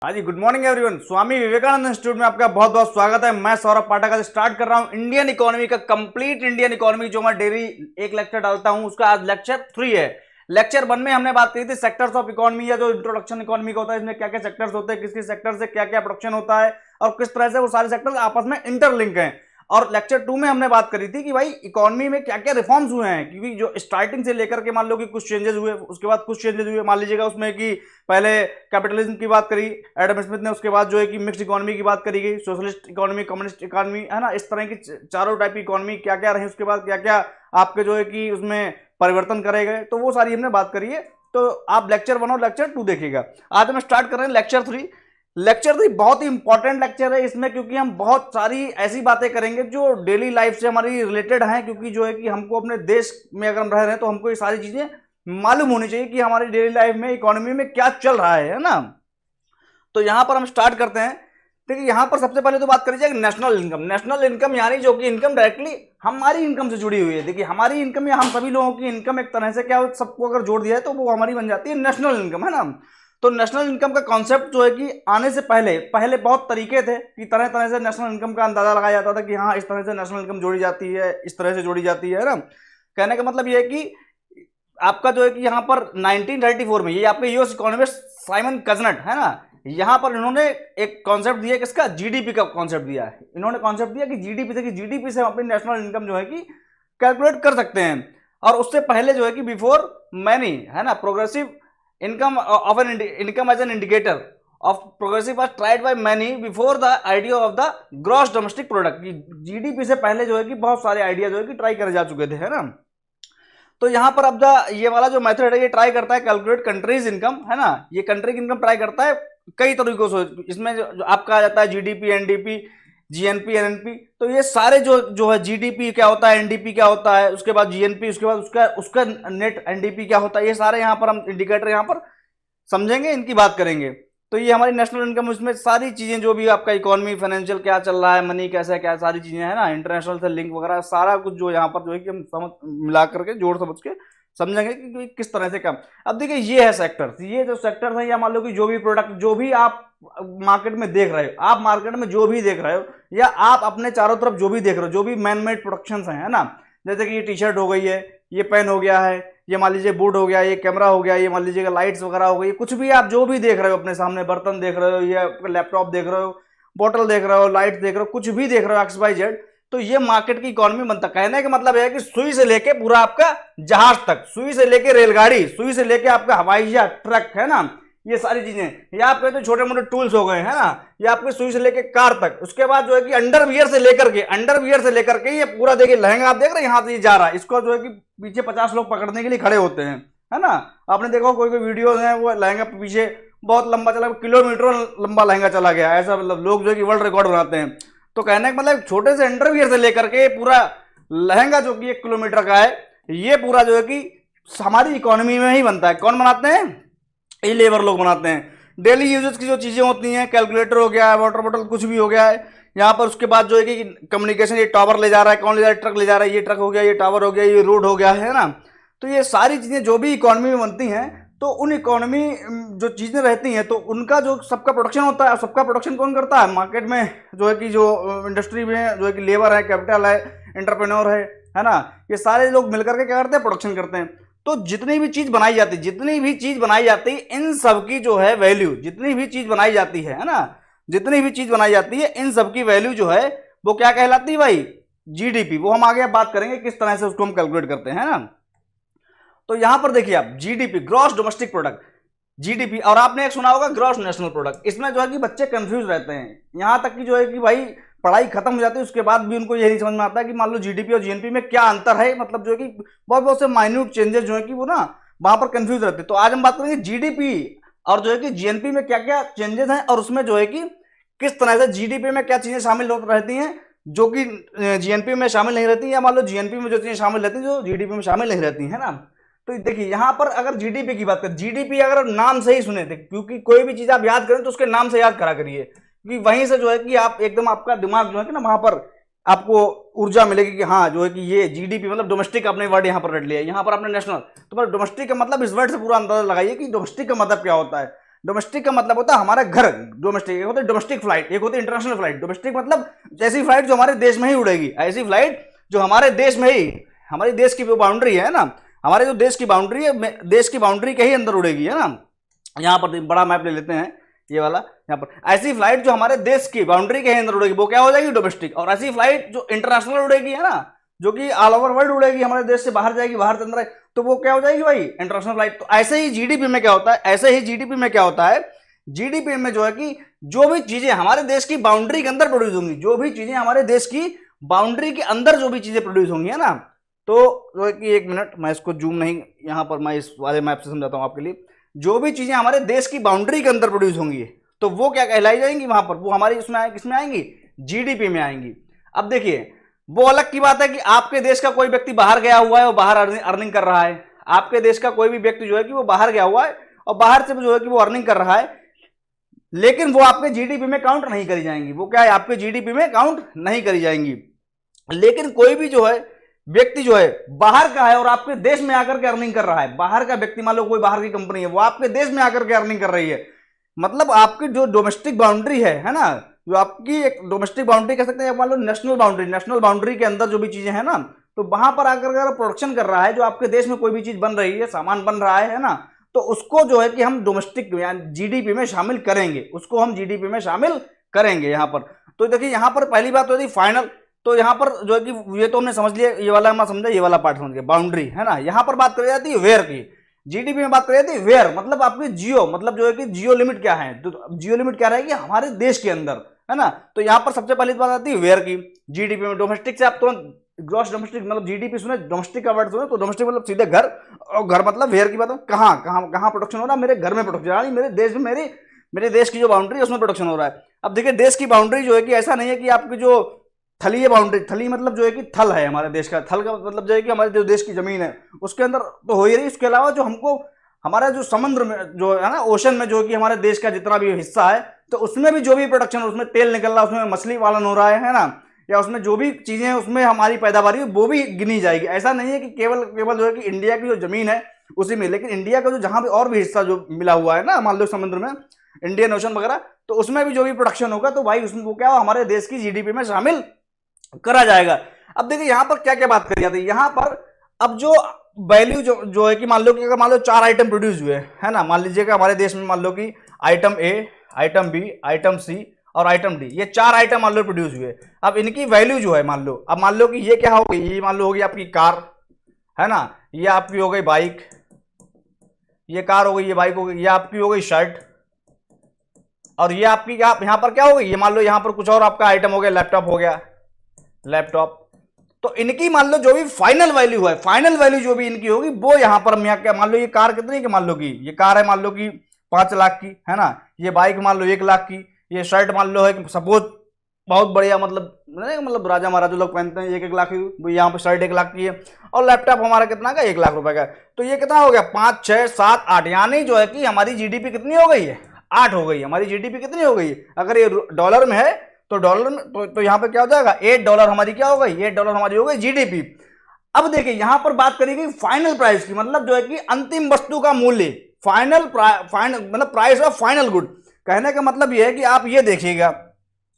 हाँ जी, good morning everyone. Swami Vivekananda institute में आपका बहुत बहुत स्वागत है। मैं सौरभ पाठक आज स्टार्ट कर रहा हूँ इंडियन इकोनॉमी का कंप्लीट इंडियन इकोनॉमी, जो मैं डेली एक लेक्चर डालता हूँ उसका आज लेक्चर 3 है। लेक्चर 1 में हमने बात की थी सेक्टर्स ऑफ इकोनॉमी, या जो इंट्रोडक्शन इकोनॉमी का होता है, इसमें क्या क्या सेक्टर्स होते हैं, किस किस सेक्टर से क्या क्या प्रोडक्शन होता है और किस तरह से वो सारे सेक्टर्स आपस में इंटरलिंक हैं। और लेक्चर 2 में हमने बात करी थी कि भाई इकोनॉमी में क्या क्या रिफॉर्म्स हुए हैं, क्योंकि जो स्टार्टिंग से लेकर के मान लो कि कुछ चेंजेस हुए, उसके बाद कुछ चेंजेस हुए। मान लीजिएगा उसमें कि पहले कैपिटलिज्म की बात करी एडम स्मिथ ने, उसके बाद जो है कि मिक्स्ड इकोनॉमी की बात करी गई, सोशलिस्ट इकोनॉमी, कम्युनिस्ट इकोनॉमी, है ना। इस तरह की चारों टाइप की इकोनॉमी क्या क्या रही, उसके बाद क्या क्या आपके जो है कि उसमें परिवर्तन करे गए, तो वो सारी हमने बात करी है। तो आप लेक्चर 1 और लेक्चर 2 देखिएगा। आज हम स्टार्ट कर रहे हैं लेक्चर 3। लेक्चर 3 बहुत ही इंपॉर्टेंट लेक्चर है इसमें, क्योंकि हम बहुत सारी ऐसी बातें करेंगे जो डेली लाइफ से हमारी रिलेटेड हैं, क्योंकि जो है कि हमको अपने देश में अगर हम रह रहे हैं तो हमको ये सारी चीजें मालूम होनी चाहिए कि हमारी डेली लाइफ में इकोनॉमी में क्या चल रहा है ना। तो यहां पर हम स्टार्ट करते हैं। देखिए यहां पर सबसे पहले तो बात करी जाए नेशनल इनकम। नेशनल इनकम यानी जो कि इनकम डायरेक्टली हमारी इनकम से जुड़ी हुई है। देखिए हमारी इनकम या हम सभी लोगों की इनकम एक तरह से क्या सबको अगर जोड़ दिया है तो वो हमारी बन जाती है नेशनल इनकम, है ना। तो नेशनल इनकम का कॉन्सेप्ट जो है कि आने से पहले पहले बहुत तरीके थे कि तरह तरह से नेशनल इनकम का अंदाजा लगाया जाता था कि हाँ इस तरह से नेशनल इनकम जोड़ी जाती है, इस तरह से जोड़ी जाती है ना। कहने का मतलब यह है कि आपका जो है कि यहाँ पर 1934 में ये आपके यूएस इकोनॉमिस्ट साइमन कजनट, है ना, यहां पर इन्होंने एक कॉन्सेप्ट दिया, किसका, जीडीपी का कॉन्सेप्ट दिया है। इन्होंने कॉन्सेप्ट दिया कि जीडीपी से हम अपनी नेशनल इनकम जो है कि कैलकुलेट कर सकते हैं। और उससे पहले जो है कि बिफोर मैनी, है ना, progressive income of an income as an indicator of progressive was tried by many before the idea of the gross domestic product. GDP से पहले जो है कि बहुत सारे आइडिया जो है कि ट्राई करे जा चुके थे, है ना। तो यहां पर अब ये वाला जो मेथड है ये ट्राई करता है कैलकुलेट कंट्रीज इनकम, है ना। ये कंट्री की इनकम ट्राई करता है कई तरीकों से। इसमें जो आपका आ जाता है जीडीपी, एनडीपी, जीएनपी, एनएनपी। तो ये सारे जो है जीडीपी क्या होता है, एनडीपी क्या होता है, उसके बाद जीएनपी, उसके बाद उसका उसका नेट एनडीपी क्या होता है, ये सारे यहाँ पर हम इंडिकेटर यहाँ पर समझेंगे, इनकी बात करेंगे। तो ये हमारी नेशनल इनकम, इसमें सारी चीजें जो भी आपका इकोनॉमी, फाइनेंशियल क्या चल रहा है, मनी कैसा है, क्या सारी चीजें है ना, इंटरनेशनल से लिंक वगैरह सारा कुछ जो यहाँ पर जो है कि हम समझ मिला करके जोड़ समझ के समझेंगे कि किस तरह से काम। अब देखिए ये है सेक्टर्स, ये जो सेक्टर्स है, या मान लो कि जो भी प्रोडक्ट जो भी आप मार्केट में देख रहे हो, आप मार्केट में जो भी देख रहे हो या आप अपने चारों तरफ जो भी देख रहे हो, जो भी मैन मेड प्रोडक्शन है ना, जैसे कि ये टी शर्ट हो गई है, ये पेन हो गया है, ये मान लीजिए बूट हो गया, ये कैमरा हो गया, ये मान लीजिएगा लाइट्स वगैरह हो गई, कुछ भी आप जो भी देख रहे हो अपने सामने, बर्तन देख रहे हो, ये लैपटॉप देख रहे हो, बोतल देख रहे हो, लाइट देख रहे हो, कुछ भी देख रहे हो एक्स वाई जेड, तो ये मार्केट की इकोनॉमी बनता। कहने का मतलब है कि सुई से लेके पूरा आपका जहाज तक, सुई से लेके रेलगाड़ी, सुई से लेके आपका हवाई जहाज, ट्रक, है ना, ये सारी चीजें, या आपके तो छोटे मोटे टूल्स हो गए, है ना, ये आपके सुई से लेके कार तक। उसके बाद जो है कि अंडरवियर से लेकर के ये पूरा देखिए लहंगा आप देख रहे हैं यहाँ से ये जा रहा है, इसको जो है कि पीछे 50 लोग पकड़ने के लिए खड़े होते हैं, है ना। आपने देखा कोई कोई वीडियो है, वो लहंगा पीछे बहुत लंबा चला, किलोमीटरों लंबा लहंगा चला गया, ऐसा मतलब लोग जो है कि वर्ल्ड रिकॉर्ड बनाते हैं। तो कहने का मतलब छोटे से अंडरवियर से लेकर के पूरा लहंगा जो कि 1 किलोमीटर का है, ये पूरा जो है कि हमारी इकोनॉमी में ही बनता है। कौन बनाते हैं? ये लेबर लोग बनाते हैं। डेली यूजेस की जो चीजें होती हैं, कैलकुलेटर हो गया है, वाटर बॉटल, कुछ भी हो गया है यहाँ पर। उसके बाद जो है कि कम्युनिकेशन, ये टावर ले जा रहा है, कौन ले जा रहा है, ट्रक ले जा रहा है, ये ट्रक हो गया, ये टावर हो गया, ये रोड हो गया, है ना। तो ये सारी चीजें जो भी इकोनॉमी में बनती हैं, तो उन इकोनॉमी जो चीजें रहती हैं, तो उनका जो सबका प्रोडक्शन होता है, सबका प्रोडक्शन कौन करता है? मार्केट में जो है कि जो इंडस्ट्री में जो है कि लेबर है, कैपिटल है, एंटरप्रेन्योर है ना, ये सारे लोग मिलकर के क्या करते हैं? प्रोडक्शन करते हैं। तो जितनी भी चीज बनाई जाती है, इन सब की जो है वैल्यू, जितनी भी चीज बनाई जाती है ना, जितनी भी चीज बनाई जाती है, इन सब की वैल्यू जो है वो क्या कहलाती है भाई? जीडीपी। वो हम आगे बात करेंगे किस तरह से उसको हम कैलकुलेट करते हैं ना। तो यहां पर देखिए आप, GDP, gross domestic product, GDP, और आपने एक सुना होगा ग्रॉस नेशनल प्रोडक्ट। इसमें जो है कि बच्चे कंफ्यूज रहते हैं, यहां तक कि जो है कि भाई पढ़ाई खत्म हो जाती है उसके बाद भी उनको यही नहीं समझ में आता कि मान लो जीडीपी और जीएनपी में क्या अंतर है, मतलब जो है कि बहुत बहुत से माइन्यूट चेंजेस जो है कि वो ना वहां पर कंफ्यूज रहते हैं। तो आज हम बात करेंगे जीडीपी और जो है कि जीएनपी में क्या क्या चेंजेस हैं, और उसमें जो है कि किस तरह से जीडीपी में क्या चीजें शामिल रहती हैं जो कि जीएनपी में शामिल नहीं रहती, या मान लो जीएनपी में जो चीजें शामिल रहती हैं जो जीडीपी में शामिल नहीं रहती है ना। तो देखिए यहां पर अगर जीडीपी की बात करें, जीडीपी अगर नाम से ही सुने, क्योंकि कोई भी चीज आप याद करें तो उसके नाम से याद करा करिए, क्योंकि वहीं से जो है कि आप एकदम आपका दिमाग जो है कि ना वहां पर आपको ऊर्जा मिलेगी कि हाँ जो है कि ये जीडीपी मतलब डोमेस्टिक, आपने वर्ड यहाँ पर रट लिया, यहाँ पर आपने नेशनल, तो डोमेस्टिक का मतलब इस वर्ड से पूरा अंदाजा लगाइए कि डोमेस्टिक का मतलब क्या होता है। डोमेस्टिक का मतलब होता है हमारा घर, डोमेस्टिक। एक होता है डोमेस्टिक फ्लाइट, एक होती है इंटरनेशनल फ्लाइट। डोमेस्टिक मतलब ऐसी फ्लाइट जो हमारे देश में ही उड़ेगी, ऐसी फ्लाइट जो हमारे देश में ही, हमारी देश की जो बाउंड्री है ना, हमारे जो देश की बाउंड्री है, देश की बाउंड्री के ही अंदर उड़ेगी, है ना। यहाँ पर बड़ा मैप ले लेते हैं, ये वाला, यहाँ पर ऐसी फ्लाइट जो हमारे देश की बाउंड्री के अंदर उड़ेगी वो क्या हो जाएगी, डोमेस्टिक। और ऐसी फ्लाइट जो इंटरनेशनल उड़ेगी, है ना, जो कि ऑल ओवर वर्ल्ड उड़ेगी, हमारे देश से बाहर जाएगी, बाहर से अंदर, तो वो क्या हो जाएगी भाई, इंटरनेशनल फ्लाइट। तो ऐसे ही जीडीपी में क्या होता है, ऐसे ही जीडीपी में क्या होता है, जीडीपी में जो है कि जो भी चीजें हमारे देश की बाउंड्री के अंदर प्रोड्यूस होंगी, जो भी चीजें हमारे देश की बाउंड्री के अंदर जो भी चीजें प्रोड्यूस होंगी, है ना, तो जो है कि 1 मिनट मैं इसको जूम नहीं, यहां पर मैं इस वाले मैप से समझाता हूं आपके लिए। जो भी चीजें हमारे देश की बाउंड्री के अंदर प्रोड्यूस होंगी तो वो क्या कहलाई जाएंगी वहां पर, वो हमारी इसमें किसमें आएंगी, जीडीपी में आएंगी। अब देखिए वो अलग की बात है कि आपके देश का कोई व्यक्ति बाहर गया हुआ है, वो बाहर अर्निंग कर रहा है। आपके देश का कोई भी व्यक्ति जो है कि वो बाहर गया हुआ है और बाहर से जो है कि वो अर्निंग कर रहा है, लेकिन वो आपके जीडीपी में काउंट नहीं करी जाएंगी। वो क्या है, आपके जीडीपी में काउंट नहीं करी जाएंगी। लेकिन कोई भी जो है व्यक्ति जो है बाहर का है और आपके देश में आकर के अर्निंग कर रहा है, बाहर का व्यक्ति, मान लो कोई बाहर की कंपनी है, वो आपके देश में आकर के अर्निंग कर रही है, मतलब आपकी जो डोमेस्टिक बाउंड्री है ना, जो आपकी एक डोमेस्टिक बाउंड्री कह सकते हैं, मान लो नेशनल बाउंड्री, नेशनल बाउंड्री के अंदर जो भी चीजें हैं ना, तो वहां पर आकर अगर प्रोडक्शन कर रहा है, जो आपके देश में कोई भी चीज बन रही है, सामान बन रहा है ना, तो उसको जो है कि हम डोमेस्टिक जीडीपी में शामिल करेंगे, उसको हम जीडीपी में शामिल करेंगे यहाँ पर। तो देखिए यहाँ पर पहली बात होती है फाइनल, तो यहाँ पर जो है कि ये तो हमने समझ लिया, ये वाला मैं समझा, ये वाला पार्ट समझ गया, बाउंड्री, है ना। यहाँ पर बात करी जाती है वेयर की, जीडीपी में बात करी जाती है वेयर, मतलब आपकी जियो, मतलब जो है कि जियो लिमिट क्या है, तो जियो लिमिट क्या रहेगी हमारे देश के अंदर, है ना। तो यहाँ पर सबसे पहली बात आती है वेयर की, जीडीपी में। डोमेस्टिक से आप तुरंत ग्रॉस डोमेस्टिक मतलब जीडीपी सुने, डोमेस्टिक का वर्ड सुने तो डोमेस्टिक मतलब सीधे घर, और घर मतलब वेयर की बात है, कहाँ कहाँ कहाँ प्रोडक्शन हो रहा है, मेरे घर में प्रोडक्शन, यानी मेरे देश में, मेरे देश की जो बाउंड्री है उसमें प्रोडक्शन हो रहा है। अब देखिए देश की बाउंड्री जो है कि ऐसा नहीं है कि आपकी जो थली है बाउंड्री, थली मतलब जो है कि थल है हमारे देश का, थल का मतलब जो है कि हमारे जो देश की जमीन है उसके अंदर तो हो ही रही। उसके अलावा जो हमको हमारा जो समुद्र में जो है ना, ओशन में जो कि हमारे देश का जितना भी हिस्सा है, तो उसमें भी जो भी प्रोडक्शन, उसमें तेल निकल रहा है, उसमें मछली पालन हो रहा है ना, या उसमें जो भी चीजें हैं उसमें हमारी पैदावारी है वो भी गिनी जाएगी। ऐसा नहीं है कि केवल जो है कि इंडिया की जो जमीन है उसी में, लेकिन इंडिया का जो जहां भी और भी हिस्सा जो मिला हुआ है ना, मान लो समुद्र में, इंडियन ओशन वगैरह, तो उसमें भी जो भी प्रोडक्शन होगा तो भाई उसमें वो क्या हमारे देश की जीडीपी में शामिल करा जाएगा। अब देखिए यहाँ पर क्या क्या बात करी जाती है, यहाँ पर अब जो वैल्यू जो है कि मान लो कि अगर मान लो 4 आइटम प्रोड्यूस हुए, है ना, मान लीजिएगा हमारे देश में मान लो कि आइटम ए, आइटम बी, आइटम सी और आइटम डी, ये 4 आइटम मान लो प्रोड्यूस हुए। अब इनकी वैल्यू जो है मान लो, अब मान लो कि ये क्या हो गई, ये मान लो होगी आपकी कार, है ना, ये आपकी हो गई बाइक, ये कार हो गई, ये बाइक हो गई, ये आपकी हो गई शर्ट, और ये आपकी क्या यहाँ पर क्या हो गई, ये मान लो यहाँ पर कुछ और आपका आइटम हो गया, लैपटॉप हो गया, लैपटॉप। तो इनकी मान लो जो भी फाइनल वैल्यू है, फाइनल वैल्यू जो भी इनकी होगी वो यहाँ पर हम यहाँ क्या, मान लो ये कार कितनी की, मान लो कि ये कार है मान लो कि 5 लाख की, है ना, ये बाइक मान लो 1 लाख की, ये शर्ट मान लो है कि सपोज बहुत बढ़िया, मतलब राजा महाराजा लोग पहनते हैं 1-1 लाख की, यहाँ पर शर्ट 1 लाख की है, और लैपटॉप हमारा कितना का 1 लाख रुपए का। तो ये कितना हो गया, 5, 6, 7, 8, यानी जो है कि हमारी जीडीपी कितनी हो गई है, 8 हो गई। हमारी जीडीपी कितनी हो गई, अगर ये डॉलर में है तो डॉलर में तो यहाँ पे क्या हो जाएगा, $8 हमारी क्या हो गई, $8 हमारी हो गई जीडीपी। अब देखिए यहां पर बात करी गई फाइनल प्राइस की, मतलब जो है कि अंतिम वस्तु का मूल्य, फाइनल मतलब प्राइस ऑफ फाइनल गुड। कहने का मतलब यह है कि आप ये देखिएगा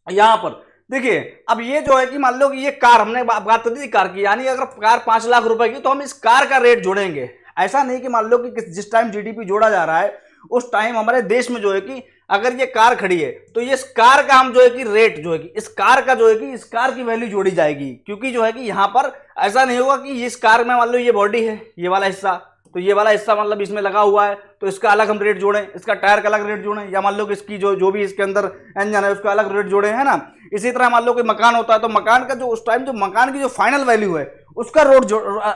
यहां पर देखिए, अब ये जो है कि मान लो कि ये कार, हमने बात कर दी कार की, यानी अगर कार 5 लाख रुपए की तो हम इस कार का रेट जोड़ेंगे। ऐसा नहीं कि मान लो कि जिस टाइम जीडीपी जोड़ा जा रहा है उस टाइम हमारे देश में जो है कि अगर ये कार खड़ी है तो ये इस कार का हम जो है कि रेट जो है कि इस कार का जो है कि इस कार की वैल्यू जोड़ी जाएगी, क्योंकि जो है कि यहाँ पर ऐसा नहीं होगा कि इस कार में मान लो ये बॉडी है, ये वाला हिस्सा, तो ये वाला हिस्सा मतलब इसमें लगा हुआ है तो इसका अलग हम रेट जोड़ें, इसका टायर का अलग रेट जोड़ें, या मान लो कि इसकी जो भी इसके अंदर इंजन है उसका अलग रेट जोड़ें, है ना। इसी तरह मान लो कि मकान होता है तो मकान का जो उस टाइम जो मकान की जो फाइनल वैल्यू है उसका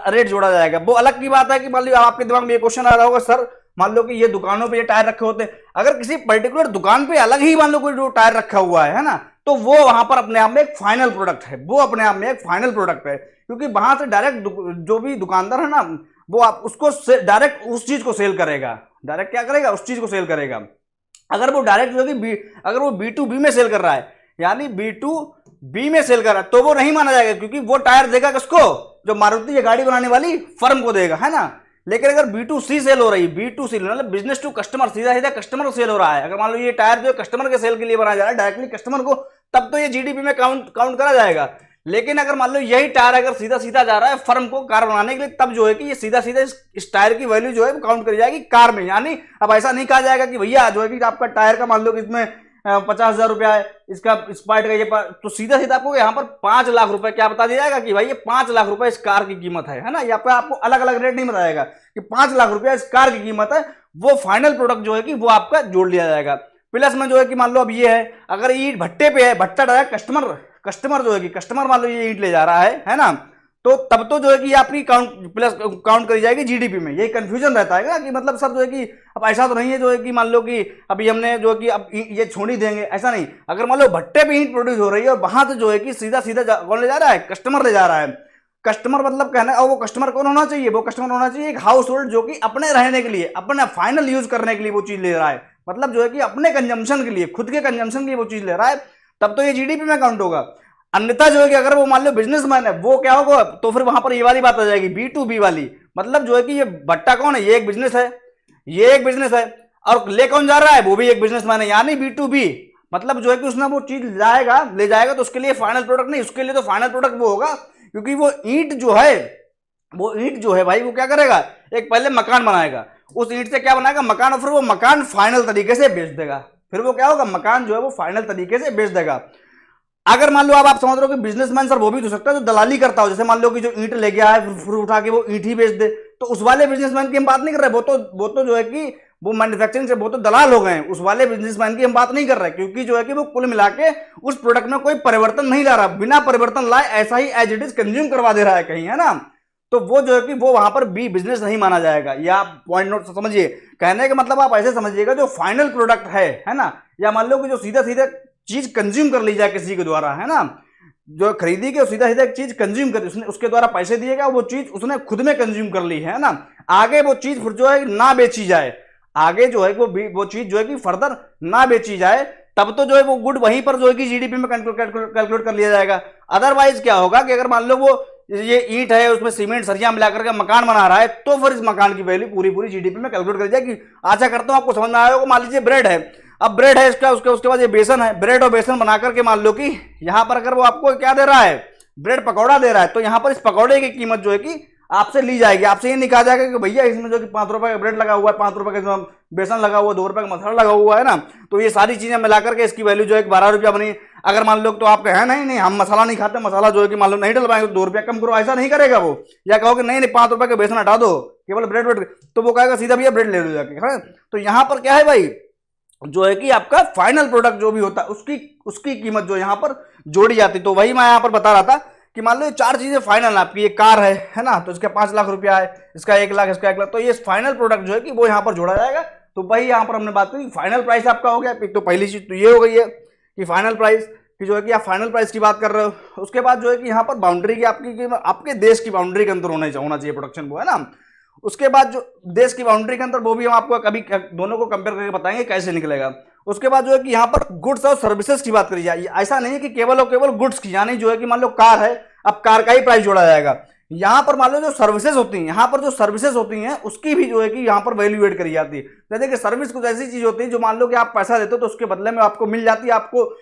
रेट जोड़ा जाएगा। वो अलग की बात है कि मान लो आपके दिमाग में ये क्वेश्चन आ रहा होगा, सर मान लो कि ये दुकानों पे ये टायर रखे होते हैं, अगर किसी पर्टिकुलर दुकान पे अलग ही मान लो कोई जो टायर रखा हुआ है ना, तो वो वहां पर अपने आप में एक फाइनल प्रोडक्ट है, वो अपने आप में एक फाइनल प्रोडक्ट है, क्योंकि वहां से डायरेक्ट जो भी दुकानदार है ना वो आप उसको डायरेक्ट उस चीज को सेल करेगा, डायरेक्ट क्या करेगा, उस चीज को सेल करेगा। अगर वो डायरेक्ट जो कि अगर वो B2B में सेल कर रहा है, यानी B2B में सेल कर रहा है, तो वो नहीं माना जाएगा, क्योंकि वो टायर देगा किसको, जो मारुति या गाड़ी बनाने वाली फर्म को देगा, है ना। लेकिन अगर B2C सेल हो रही है, B2C मतलब बिजनेस टू कस्टमर, सीधा सीधा कस्टमर को सेल हो रहा है, अगर मान लो ये टायर जो कस्टमर के सेल के लिए बनाया जा रहा है डायरेक्टली कस्टमर को, तब तो ये जीडीपी में काउंट करा जाएगा। लेकिन अगर मान लो यही टायर अगर सीधा सीधा जा रहा है फर्म को कार बनाने के लिए, तब जो है कि ये सीधा सीधा इस टायर की वैल्यू जो है वो काउंट करी जाएगी कार में। यानी अब ऐसा नहीं कहा जाएगा कि भैया जो है कि आपका टायर का मान लो कि इसमें 50,000 रुपया है, इसका स्पाइट का ये तो सीधा सीधा आपको यहाँ पर 5 लाख रुपए क्या बता दिया जाएगा कि भाई ये 5 लाख रुपए इस कार की कीमत है ना। ये आपको अलग अलग रेट नहीं बताएगा कि 5 लाख रुपया इस कार की कीमत है, वो फाइनल प्रोडक्ट जो है कि वो आपका जोड़ लिया जाएगा। प्लस में जो है कि मान लो अब ये है, अगर ईंट भट्टे पे है, भट्टा डायरेक्ट कस्टमर जो है कि कस्टमर मान लो ये ईंट ले जा रहा है ना, तो तब तो जो है कि आपकी काउंट करी जाएगी जीडीपी में। यही कंफ्यूजन रहता है ना कि मतलब सर जो है कि अब ऐसा तो नहीं है जो है कि मान लो कि अभी हमने जो है कि अब ये छोड़ ही देंगे, ऐसा नहीं। अगर मान लो भट्टे पे ईंट प्रोड्यूस हो रही है और वहां से जो है कि सीधा सीधा कौन ले जा रहा है, कस्टमर ले जा रहा है। कस्टमर मतलब कहना, और वो कस्टमर कौन होना चाहिए, वो कस्टमर होना चाहिए एक हाउस होल्ड जो कि अपने रहने के लिए, अपने फाइनल यूज करने के लिए वो चीज ले रहा है, मतलब जो है कि अपने कंजम्पशन के लिए, खुद के कंजम्पशन के लिए वो चीज ले रहा है, तब तो ये जीडीपी में काउंट होगा। अन्यथा जो है कि अगर वो मान लो बिजनेसमैन है, वो क्या होगा, तो फिर वहां पर ये वाली बात आ जाएगी B2B वाली, मतलब जो है कि ये भट्टा कौन है, ये एक बिजनेस है, ये एक बिजनेस है, और ले कौन जा रहा है, वो भी एक बिजनेसमैन है, यानी B2B। मतलब जो है कि उसने वो चीज ले जाएगा तो उसके लिए फाइनल प्रोडक्ट नहीं, उसके लिए तो फाइनल प्रोडक्ट वो होगा, क्योंकि वो ईंट जो है भाई वो क्या करेगा, एक पहले मकान बनाएगा, उस ईंट से क्या बनाएगा, मकान, और फिर वो मकान फाइनल तरीके से बेच देगा। फिर वो क्या होगा, मकान जो है वो फाइनल तरीके से बेच देगा। अगर मान लो आप समझ रहे हो कि बिजनेसमैन सर वो भी तो सकता है जो दलाली करता हो, जैसे मान लो कि जो ईंट ले गया है फिर उठा के वो ईंट ही बेच दे, तो उस वाले बिजनेसमैन की हम बात नहीं कर रहे, वो तो जो है कि वो मैन्युफैक्चरिंग से वो तो दलाल हो गए हैं, उस वाले बिजनेसमैन की हम बात नहीं कर रहे, क्योंकि जो है कि वो कुल मिला के उस प्रोडक्ट में कोई परिवर्तन नहीं ला रहा, बिना परिवर्तन लाए ऐसा ही एज इट इज कंज्यूम करवा दे रहा है कहीं, है ना। तो वो जो है कि वो वहां पर बी बिजनेस नहीं माना जाएगा। या आप पॉइंट नोट समझिए, कहने का मतलब आप ऐसे समझिएगा, जो फाइनल प्रोडक्ट है ना, या मान लो कि जो सीधा सीधा चीज कंज्यूम कर ली जाए किसी के द्वारा, है ना, जो खरीदी के सीधा सीधा चीज कंज्यूम कर, उसने उसके द्वारा पैसे दिएगा, वो चीज उसने खुद में कंज्यूम कर ली है ना, आगे वो चीज फिर जो है ना बेची जाए, आगे जो है वो चीज जो है कि फर्दर ना बेची जाए, तब तो जो है वो गुड वहीं पर जो है कि जीडीपी में कैलकुलेट कर लिया जाएगा। अदरवाइज क्या होगा कि अगर मान लो वो ये ईंट है उसमें सीमेंट सरिया मिलाकर के मकान बना रहा है, तो फिर इस मकान की वैल्यू पूरी जीडीपी में कैलकुलेट कर जाएगी। आशा करता हूं आपको समझ में आया होगा। मान लीजिए ब्रेड है, अब ब्रेड है इसका, उसके बाद ये बेसन है, ब्रेड और बेसन बना करके मान लो कि यहां पर अगर वो आपको क्या दे रहा है, ब्रेड पकौड़ा दे रहा है, तो यहां पर इस पकौड़े की कीमत जो है कि आपसे ली जाएगी। आपसे ये नहीं कहा जाएगा कि भैया इसमें जो कि 5 रुपए का ब्रेड लगा हुआ है, 5 रुपए का बेसन लगा हुआ है, 2 रुपए का मसाला लगा हुआ है ना, तो ये सारी चीजें मिलाकर के इसकी वैल्यू जो है 12 रुपया बनी। अगर मान लो तो आप कहें नहीं हम मसाला नहीं खाते, मसाला जो है कि मान लो नहीं डलवाएंगे, 2 रुपया कम करो, ऐसा नहीं करेगा वो। या कहोगे नहीं 5 रुपए का बेसन हटा दो, केवल ब्रेड, तो वो कहेगा सीधा भैया ब्रेड ले लो जाके। तो यहां पर क्या है भाई, जो है कि आपका फाइनल प्रोडक्ट जो भी होता है उसकी कीमत जो यहां पर जोड़ी जाती। तो वही मैं यहां पर बता रहा था कि मान लो ये 4 चीजें फाइनल है आपकी, ये कार है ना, तो इसका 5 लाख रुपया है, इसका 1 लाख, इसका 1 लाख, तो ये फाइनल प्रोडक्ट जो है कि वो यहां पर जोड़ा जाएगा। तो वही यहां पर हमने बात की, फाइनल प्राइस आपका हो गया। तो पहली चीज तो ये हो गई है कि फाइनल प्राइस कि जो है कि आप फाइनल प्राइस की बात कर रहे हो। उसके बाद जो है कि यहाँ पर बाउंड्री की आपके देश की बाउंड्री के अंदर होना चाहिए प्रोडक्शन वो, है ना। उसके बाद जो देश की बाउंड्री के अंदर, वो भी हम आपको कभी दोनों को कंपेयर करके बताएंगे कैसे निकलेगा। उसके बाद जो है कि यहाँ पर गुड्स और सर्विसेज की बात करी जाए। ऐसा नहीं है कि केवल और केवल गुड्स की, यानी जो है कि मान लो कार है, अब कार का ही प्राइस जोड़ा जाएगा। यहाँ पर मान लो जो सर्विसेज होती हैं, यहाँ पर जो सर्विसेज होती हैं उसकी भी जो है कि यहाँ पर वैल्यू एड करी जाती है। जैसे कि सर्विस कुछ ऐसी चीज होती है जो मान लो कि आप पैसा देते हो तो उसके बदले में आपको मिल जाती है, आपको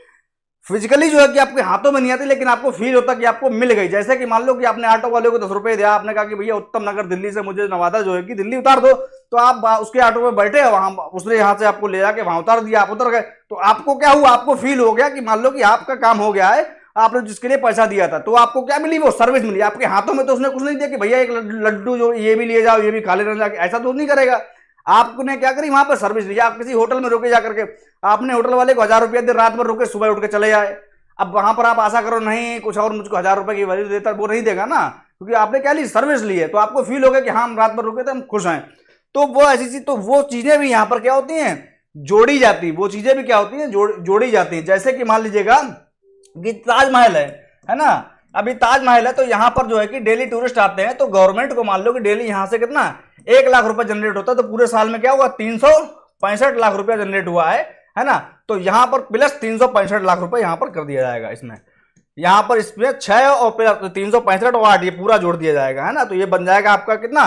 फिजिकली जो है कि आपके हाथों में नहीं आती, लेकिन आपको फील होता कि आपको मिल गई। जैसे कि मान लो कि आपने ऑटो वाले को 10 रुपए दिया, आपने कहा कि भैया उत्तम नगर दिल्ली से मुझे नवादा जो है कि दिल्ली उतार दो, तो आप उसके ऑटो में बैठे, वहां उसने यहाँ से आपको ले जाके वहां उतार दिया, आप उतर गए, तो आपको क्या हुआ, आपको फील हो गया कि मान लो कि आपका काम हो गया है, आपने जिसके लिए पैसा दिया था, तो आपको क्या मिली, वो सर्विस मिली। आपके हाथों में तो उसने कुछ नहीं दिया कि भैया एक लड्डू जो ये भी ले जाओ, ये भी खा लेना जाके, ऐसा तो नहीं करेगा। आपने क्या करी, वहां पर सर्विस ली। आप किसी होटल में रुके जाकर के, आपने होटल वाले को 1000 रुपया दे, रात भर रुके, सुबह उठ के चले जाए। अब वहां पर आप आशा करो नहीं कुछ और मुझको 1000 रुपए की वैल्यू देता, वो नहीं देगा ना, क्योंकि आपने क्या ली, सर्विस ली है। तो आपको फील हो गया कि हाँ हम रात भर रुके थे, हम खुश हैं। तो वो ऐसी चीज, तो वो चीजें भी यहाँ पर क्या होती हैं, जोड़ी जाती। वो चीजें भी क्या होती हैं, जोड़ी जाती हैं। जैसे कि मान लीजिएगा कि ताजमहल है ना, अभी ताजमहल है, तो यहाँ पर जो है कि डेली टूरिस्ट आते हैं, तो गवर्नमेंट को मान लो कि डेली यहाँ से कितना 1 लाख रुपए जनरेट होता है, तो पूरे साल में क्या हुआ, 365 लाख रुपया जनरेट हुआ है ना। तो यहां पर प्लस 365 लाख रुपए यहां पर कर दिया जाएगा। इसमें यहां पर इसमें 6 और प्लस 365 और 8 ये पूरा जोड़ दिया जाएगा, है ना। तो ये बन जाएगा आपका कितना,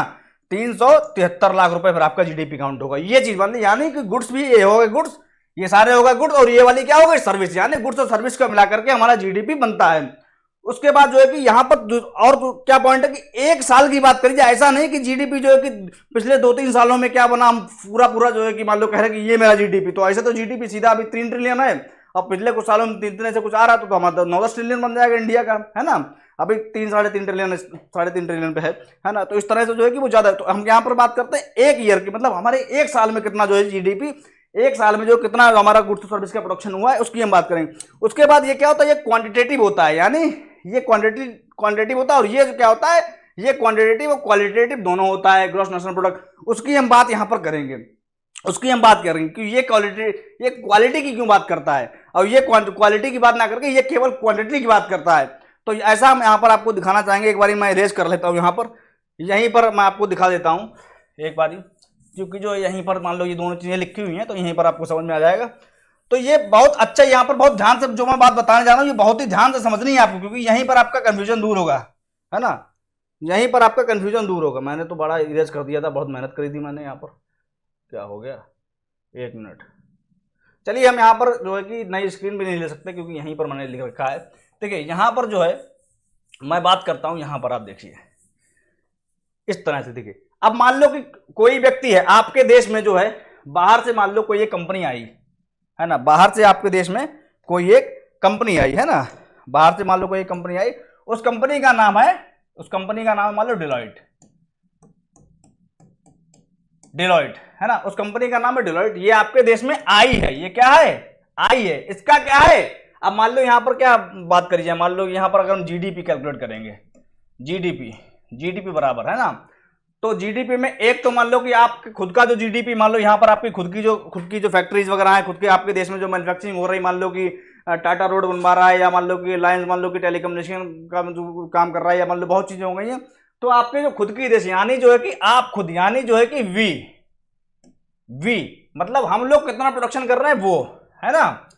373 लाख रुपए फिर आपका जीडीपी काउंट होगा। ये चीज बनती, यानी कि गुड्स भी ये होगा गुड्स, ये सारे होगा गुड्स, और ये वाली क्या हो गई सर्विस, यानी गुड्स और सर्विस को मिला करके हमारा जीडीपी बनता है। उसके बाद जो है कि यहां पर और क्या पॉइंट है कि एक साल की बात करी जाए, ऐसा नहीं कि जीडीपी जो है कि पिछले 2-3 सालों में क्या बना, हम पूरा जो है कि मान लो कह रहे हैं कि ये मेरा जीडीपी, तो ऐसे तो जीडीपी सीधा अभी 3 ट्रिलियन है, और पिछले कुछ सालों में 3 से कुछ आ रहा तो हमारा 9-10 ट्रिलियन बन जाएगा इंडिया का, है ना। अभी 3-3.5 ट्रिलियन, 3.5 ट्रिलियन पे है ना। तो इस तरह से जो है कि वो ज्यादा है। तो हम यहाँ पर बात करते हैं एक ईयर की, मतलब हमारे एक साल में कितना जो है जीडीपी, एक साल में जो कितना हमारा गुड्स सर्विस का प्रोडक्शन हुआ है उसकी हम बात करेंगे। उसके बाद ये क्या होता है, ये क्वांटिटेटिव होता है, यानी ये क्वांटिटेटिव होता है, और ये जो क्या होता है, ये क्वांटिटेटिव और क्वालिटेटिव दोनों होता है, ग्रॉस नेशनल प्रोडक्ट, उसकी हम बात यहां पर करेंगे, उसकी हम बात करेंगे कि ये क्वालिटी की क्यों बात करता है, और ये क्वालिटी की बात ना करके ये केवल क्वांटिटी की बात करता है। तो ऐसा हम यहां पर आपको दिखाना चाहेंगे। एक बार मैं इरेज कर लेता हूं, यहां पर यहीं पर मैं आपको दिखा देता हूं एक बार, क्योंकि जो यहीं पर मान लो ये दोनों चीजें लिखी हुई हैं तो यहीं पर आपको समझ में आ जाएगा। तो ये बहुत अच्छा, यहाँ पर बहुत ध्यान से जो मैं बात बताने जा रहा हूँ ये बहुत ही ध्यान से समझनी है आपको, क्योंकि यहीं पर आपका कंफ्यूजन दूर होगा, है ना, यहीं पर आपका कंफ्यूजन दूर होगा। मैंने तो बड़ा इरेज कर दिया था, बहुत मेहनत करी थी मैंने। यहाँ पर क्या हो गया, 1 मिनट, चलिए हम यहाँ पर जो है कि नई स्क्रीन भी नहीं ले सकते, क्योंकि यहीं पर मैंने लिख रखा है। देखिए यहाँ पर जो है मैं बात करता हूँ, यहाँ पर आप देखिए इस तरह से। देखिए अब मान लो कि कोई व्यक्ति है आपके देश में, जो है बाहर से मान लो कोई एक कंपनी आई, है ना, बाहर से आपके देश में कोई एक कंपनी आई, है ना, बाहर से मान लो कोई एक कंपनी आई, उस कंपनी का नाम है, उस कंपनी का नाम मान लो डिलॉयट, है ना, उस कंपनी का नाम है डिलॉयट। ये आपके देश में आई है, ये क्या है, आई है, इसका क्या है। अब मान लो यहां पर क्या बात करी जाए, मान लो यहां पर अगर हम जीडीपी कैलकुलेट करेंगे, जीडीपी बराबर, है ना, तो जीडीपी में एक तो मान लो कि आप खुद का जो जीडीपी, मान लो यहाँ पर आपकी खुद की जो फैक्ट्रीज वगैरह हैं, खुद के आपके देश में जो मैन्युफैक्चरिंग हो रही, मान लो कि टाटा रोड बनवा रहा है, या मान लो कि रिलायंस मान लो कि टेलीकम्युनिकेशन का जो काम कर रहा है, या मान लो बहुत चीजें हो गई हैं, तो आपके जो खुद की देश, यानी जो है कि आप खुद, यानी जो है कि वी मतलब हम लोग कितना प्रोडक्शन कर रहे हैं वो, है ना।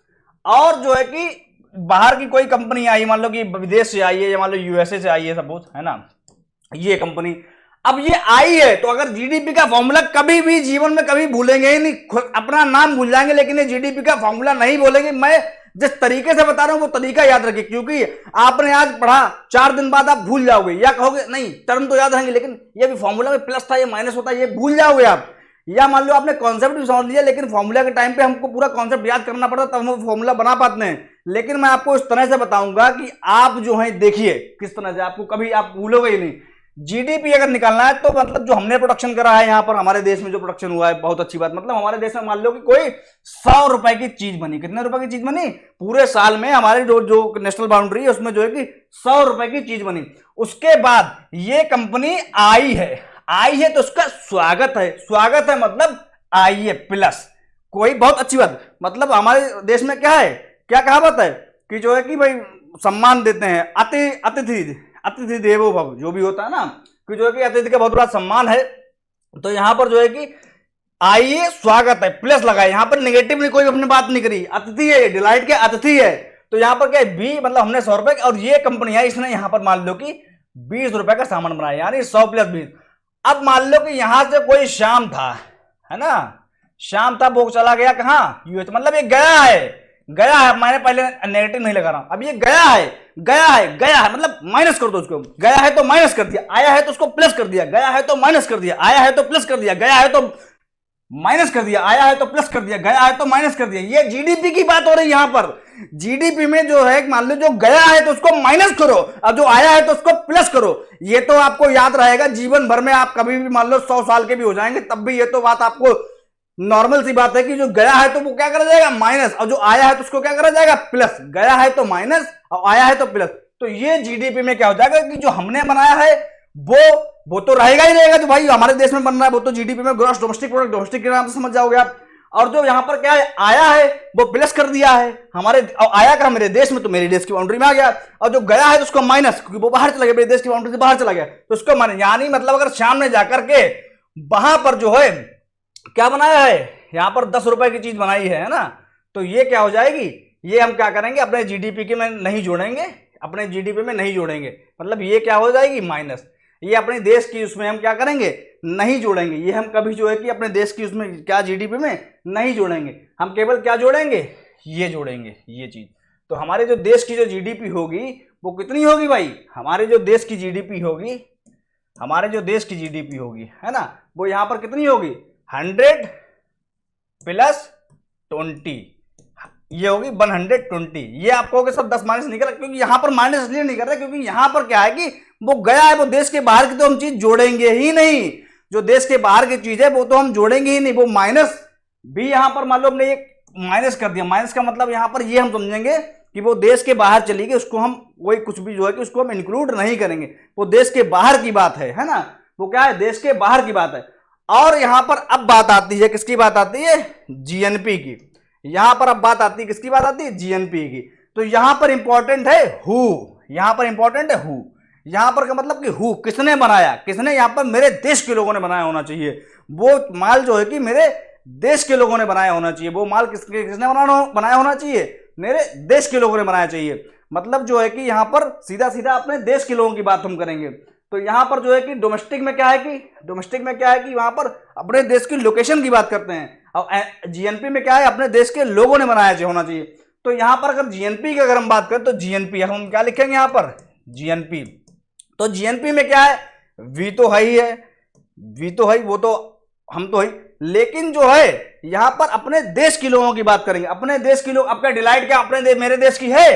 और जो है कि बाहर की कोई कंपनी आई, मान लो कि विदेश से आई है, या मान लो यूएसए से आई है सपोज, है ना, ये कंपनी अब ये आई है, तो अगर जीडीपी का फॉर्मूला कभी भी जीवन में कभी भूलेंगे ही नहीं, अपना नाम भूल जाएंगे, लेकिन ये जीडीपी का फॉर्मूला नहीं बोलेंगे। मैं जिस तरीके से बता रहा हूं वो तरीका याद रखिए, क्योंकि आपने आज पढ़ा, 4 दिन बाद आप भूल जाओगे, या कहोगे नहीं टर्म तो याद रहेंगे, लेकिन ये भी फॉर्मूला में प्लस था, ये माइनस होता है, ये भूल जाओगे आप। या मान लो आपने कॉन्सेप्ट भी समझ लिया, लेकिन फॉर्मूला के टाइम पे हमको पूरा कॉन्सेप्ट याद करना पड़ता, तब हम फॉर्मूला बना पाते हैं। लेकिन मैं आपको इस तरह से बताऊंगा कि आप जो है देखिए किस तरह से, आपको कभी आप भूलोगे ही नहीं। जीडीपी अगर निकालना है तो मतलब जो हमने प्रोडक्शन करा है यहाँ पर हमारे देश में जो प्रोडक्शन हुआ है, बहुत अच्छी बात, मतलब हमारे देश में मान लो कि कोई 100 रुपए की चीज बनी, कितने रुपए की चीज बनी, पूरे साल में हमारे जो नेशनल बाउंड्री है उसमें जो है कि 100 रुपए की चीज बनी। उसके बाद ये कंपनी आई है तो उसका स्वागत है मतलब आई है प्लस, कोई बहुत अच्छी बात, मतलब हमारे देश में क्या है, क्या कहावत है कि जो है कि भाई सम्मान देते हैं, अतिथि देवो भव, जो भी होता है ना, कि जो है कि अतिथि का बहुत बड़ा सम्मान है। तो यहां पर जो है कि आइए स्वागत है प्लस लगा है, यहां पर नेगेटिव नहीं, कोई अपनी बात नहीं करी, अतिथि है, डिलाइट के अतिथि है, तो यहां पर क्या है बी, मतलब हमने 100 रुपए, और ये कंपनी है इसने यहां पर मान लो कि 20 रुपए का सामान बनाया, यानी 100 + 20। अब मान लो कि यहां से कोई शाम था, है ना, शाम था, वो चला गया कहां, यूएस, मतलब ये गया है, मैंने पहले नेगेटिव नहीं लगा रहा हूं, अब ये गया है मतलब माइनस कर दो उसको, गया है तो माइनस कर दिया, आया है तो उसको प्लस कर दिया, गया है तो माइनस कर दिया, आया है तो प्लस कर दिया, गया है तो माइनस कर दिया, आया है तो प्लस कर दिया, गया है तो माइनस कर दिया। ये जीडीपी की बात हो रही है यहां पर। जीडीपी में जो है मान लो जो गया है तो उसको माइनस करो, और जो आया है तो उसको प्लस करो। ये तो आपको याद रहेगा जीवन भर में, आप कभी भी मान लो 100 साल के भी हो जाएंगे तब भी ये तो बात आपको नॉर्मल सी बात है कि जो गया है तो वो क्या करा जाएगा माइनस, और जो आया है तो उसको क्या करा जाएगा प्लस, गया है तो माइनस और आया है तो प्लस। तो ये जीडीपी में क्या हो जाएगा कि जो हमने बनाया है वो तो रहेगा ही रहेगा, जो भाई हमारे देश में बन रहा है वो तो जीडीपी में ग्रॉस डोमेस्टिक प्रोडक्ट, डोमेस्टिक के नाम से समझ जाओगे आप। और जो यहां पर क्या है आया है वो प्लस कर दिया है हमारे, आया का मेरे देश में तो मेरे देश की बाउंड्री में आ गया, और जो गया है तो उसको माइनस, क्योंकि वो बाहर चला गया, मेरे देश की बाउंड्री से बाहर चला गया तो उसको माइनस। यानी मतलब अगर सामने जाकर के वहां पर जो है क्या बनाया है, यहां पर 10 रुपए की चीज बनाई है ना, तो ये क्या हो जाएगी, ये हम क्या करेंगे अपने जीडीपी के में नहीं जोड़ेंगे, अपने जीडीपी में नहीं जोड़ेंगे, मतलब ये क्या हो जाएगी माइनस। ये अपने देश की उसमें हम क्या करेंगे, नहीं जोड़ेंगे। ये हम कभी जो है कि अपने देश की उसमें क्या जीडीपी में नहीं जोड़ेंगे, हम केवल क्या जोड़ेंगे, ये जोड़ेंगे, ये चीज। तो हमारे जो देश की जो जीडीपी होगी वो कितनी होगी भाई, हमारे जो देश की जीडीपी होगी, हमारे जो देश की जीडीपी होगी है ना, वो यहां पर कितनी होगी, 100 प्लस 20, ये होगी 120। ये आपको सब 10 माइनस नहीं कर, क्योंकि यहां पर माइनस इसलिए नहीं कर रहे क्योंकि यहां पर क्या है कि वो गया है, वो देश के बाहर की तो हम चीज जोड़ेंगे ही नहीं, जो देश के बाहर की चीज है वो तो हम जोड़ेंगे ही नहीं। वो माइनस भी यहां पर मान लो हमने एक माइनस कर दिया, माइनस का मतलब यहां पर ये हम समझेंगे कि वो देश के बाहर चली गई, उसको हम वही कुछ भी जो है कि उसको हम इंक्लूड नहीं करेंगे, वो देश के बाहर की बात है ना, वो क्या है, देश के बाहर की बात है। और यहां पर अब बात आती है, किसकी बात आती है, जीएनपी की। यहां पर अब बात आती है, किसकी बात आती है, जीएनपी की। तो यहां पर इंपॉर्टेंट है हु, यहां पर इंपॉर्टेंट है हु, यहां पर का मतलब कि हु किसने बनाया, किसने, यहां पर मेरे देश के लोगों ने बनाया होना चाहिए, वो माल जो है कि मेरे देश के लोगों ने बनाया होना चाहिए, वो माल किसने बनाया होना चाहिए, मेरे देश के लोगों ने बनाया चाहिए। मतलब जो है कि यहां पर सीधा सीधा अपने देश के लोगों की बात हम करेंगे। तो यहां पर जो है कि डोमेस्टिक में क्या है कि, डोमेस्टिक में क्या है कि वहां पर अपने देश की लोकेशन की बात करते हैं, और जीएनपी में क्या है, अपने देश के लोगों ने बनाया होना चाहिए। तो यहां पर अगर जीएनपी की अगर हम बात करें तो जीएनपी हम क्या लिखेंगे यहां पर, जीएनपी। तो जीएनपी में क्या है, वी तो है ही है, वी तो है, वो तो हम तो है, लेकिन जो है यहां पर अपने देश के लोगों की बात करेंगे, अपने देश के लोग। आपका डिलाइट क्या अपने मेरे देश की है,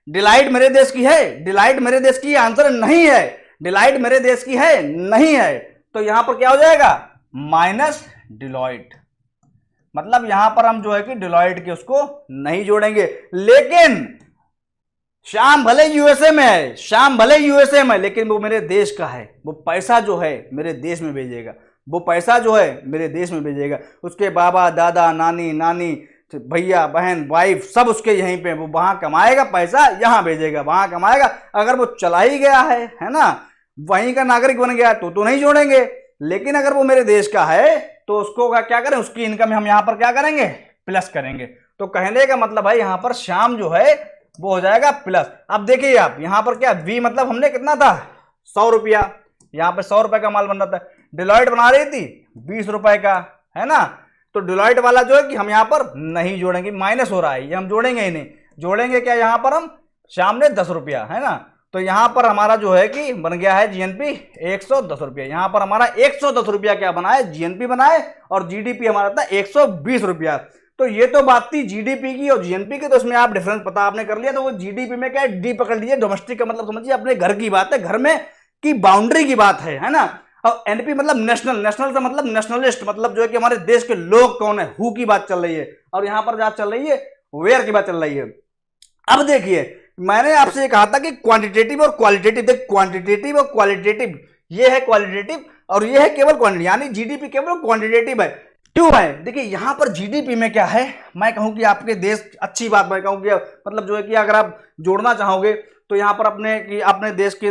डिलाइट मेरे देश की है, डिलाइट मेरे देश की आंसर नहीं है, डिलाइट मेरे देश की है नहीं है। तो यहां पर क्या हो जाएगा, माइनस डिलॉइट, मतलब यहां पर हम जो है कि डिलॉइट के उसको नहीं जोड़ेंगे। लेकिन श्याम भले यूएसए में है, श्याम भले यूएसए में, लेकिन वो मेरे देश का है, वो पैसा जो है मेरे देश में भेजेगा, वो पैसा जो है मेरे देश में भेजेगा। उसके बाबा दादा नानी नानी भैया बहन वाइफ सब उसके यहीं पे, वो वहां कमाएगा पैसा, यहां भेजेगा, वहां कमाएगा। अगर वो चला ही गया है ना, वहीं का नागरिक बन गया तो नहीं जोड़ेंगे। लेकिन अगर वो मेरे देश का है तो उसको क्या करें, उसकी इनकम हम यहां पर क्या करेंगे, प्लस करेंगे। तो कहने का मतलब है यहां पर श्याम जो है वो हो जाएगा प्लस। अब देखिए आप यहां पर क्या, वी मतलब हमने कितना था, 100 रुपया, यहां पर 100 रुपए का माल बन रहा था, डिलॉइट बना रही थी 20 रुपए का, है ना। तो डिलॉइट वाला जो है कि हम यहां पर नहीं जोड़ेंगे, माइनस हो रहा है, ये हम जोड़ेंगे ही नहीं। जोड़ेंगे क्या, यहां पर हम श्याम ने 10 रुपया, है ना, तो यहां पर हमारा जो है कि बन गया है जीएनपी 110 रुपया। यहां पर हमारा 110 रुपया क्या बना है, जीएनपी बना है, और जीडीपी हमारा था 120 रुपया। तो ये तो बात थी जीडीपी की और जीएनपी की, तो इसमें आप डिफरेंस पता आपने कर लिया। तो वो जीडीपी में क्या है, डी पकड़ लीजिए, डोमेस्टिक का मतलब समझिए अपने घर की बात है, घर में की बाउंड्री की बात है ना। और एनपी मतलब नेशनल, नेशनल से मतलब नेशनलिस्ट, मतलब जो है कि हमारे देश के लोग कौन है, हु की बात चल रही है। और यहां पर जहां चल रही है वेयर की बात चल रही है। अब देखिए मैंने आपसे कहा था कि क्वांटिटेटिव और क्वालिटेटिव, देख क्वांटिटेटिव और क्वालिटेटिव, ये है क्वालिटेटिव और ये है केवल क्वांटिटी, यानी जीडीपी केवल क्वांटिटेटिव है, क्यों है। देखिए यहां पर जीडीपी में क्या है, मैं कहूं कि आपके देश, अच्छी बात मैं कहूं कि मतलब जो है कि अगर आप जोड़ना चाहोगे तो यहां पर अपने देश के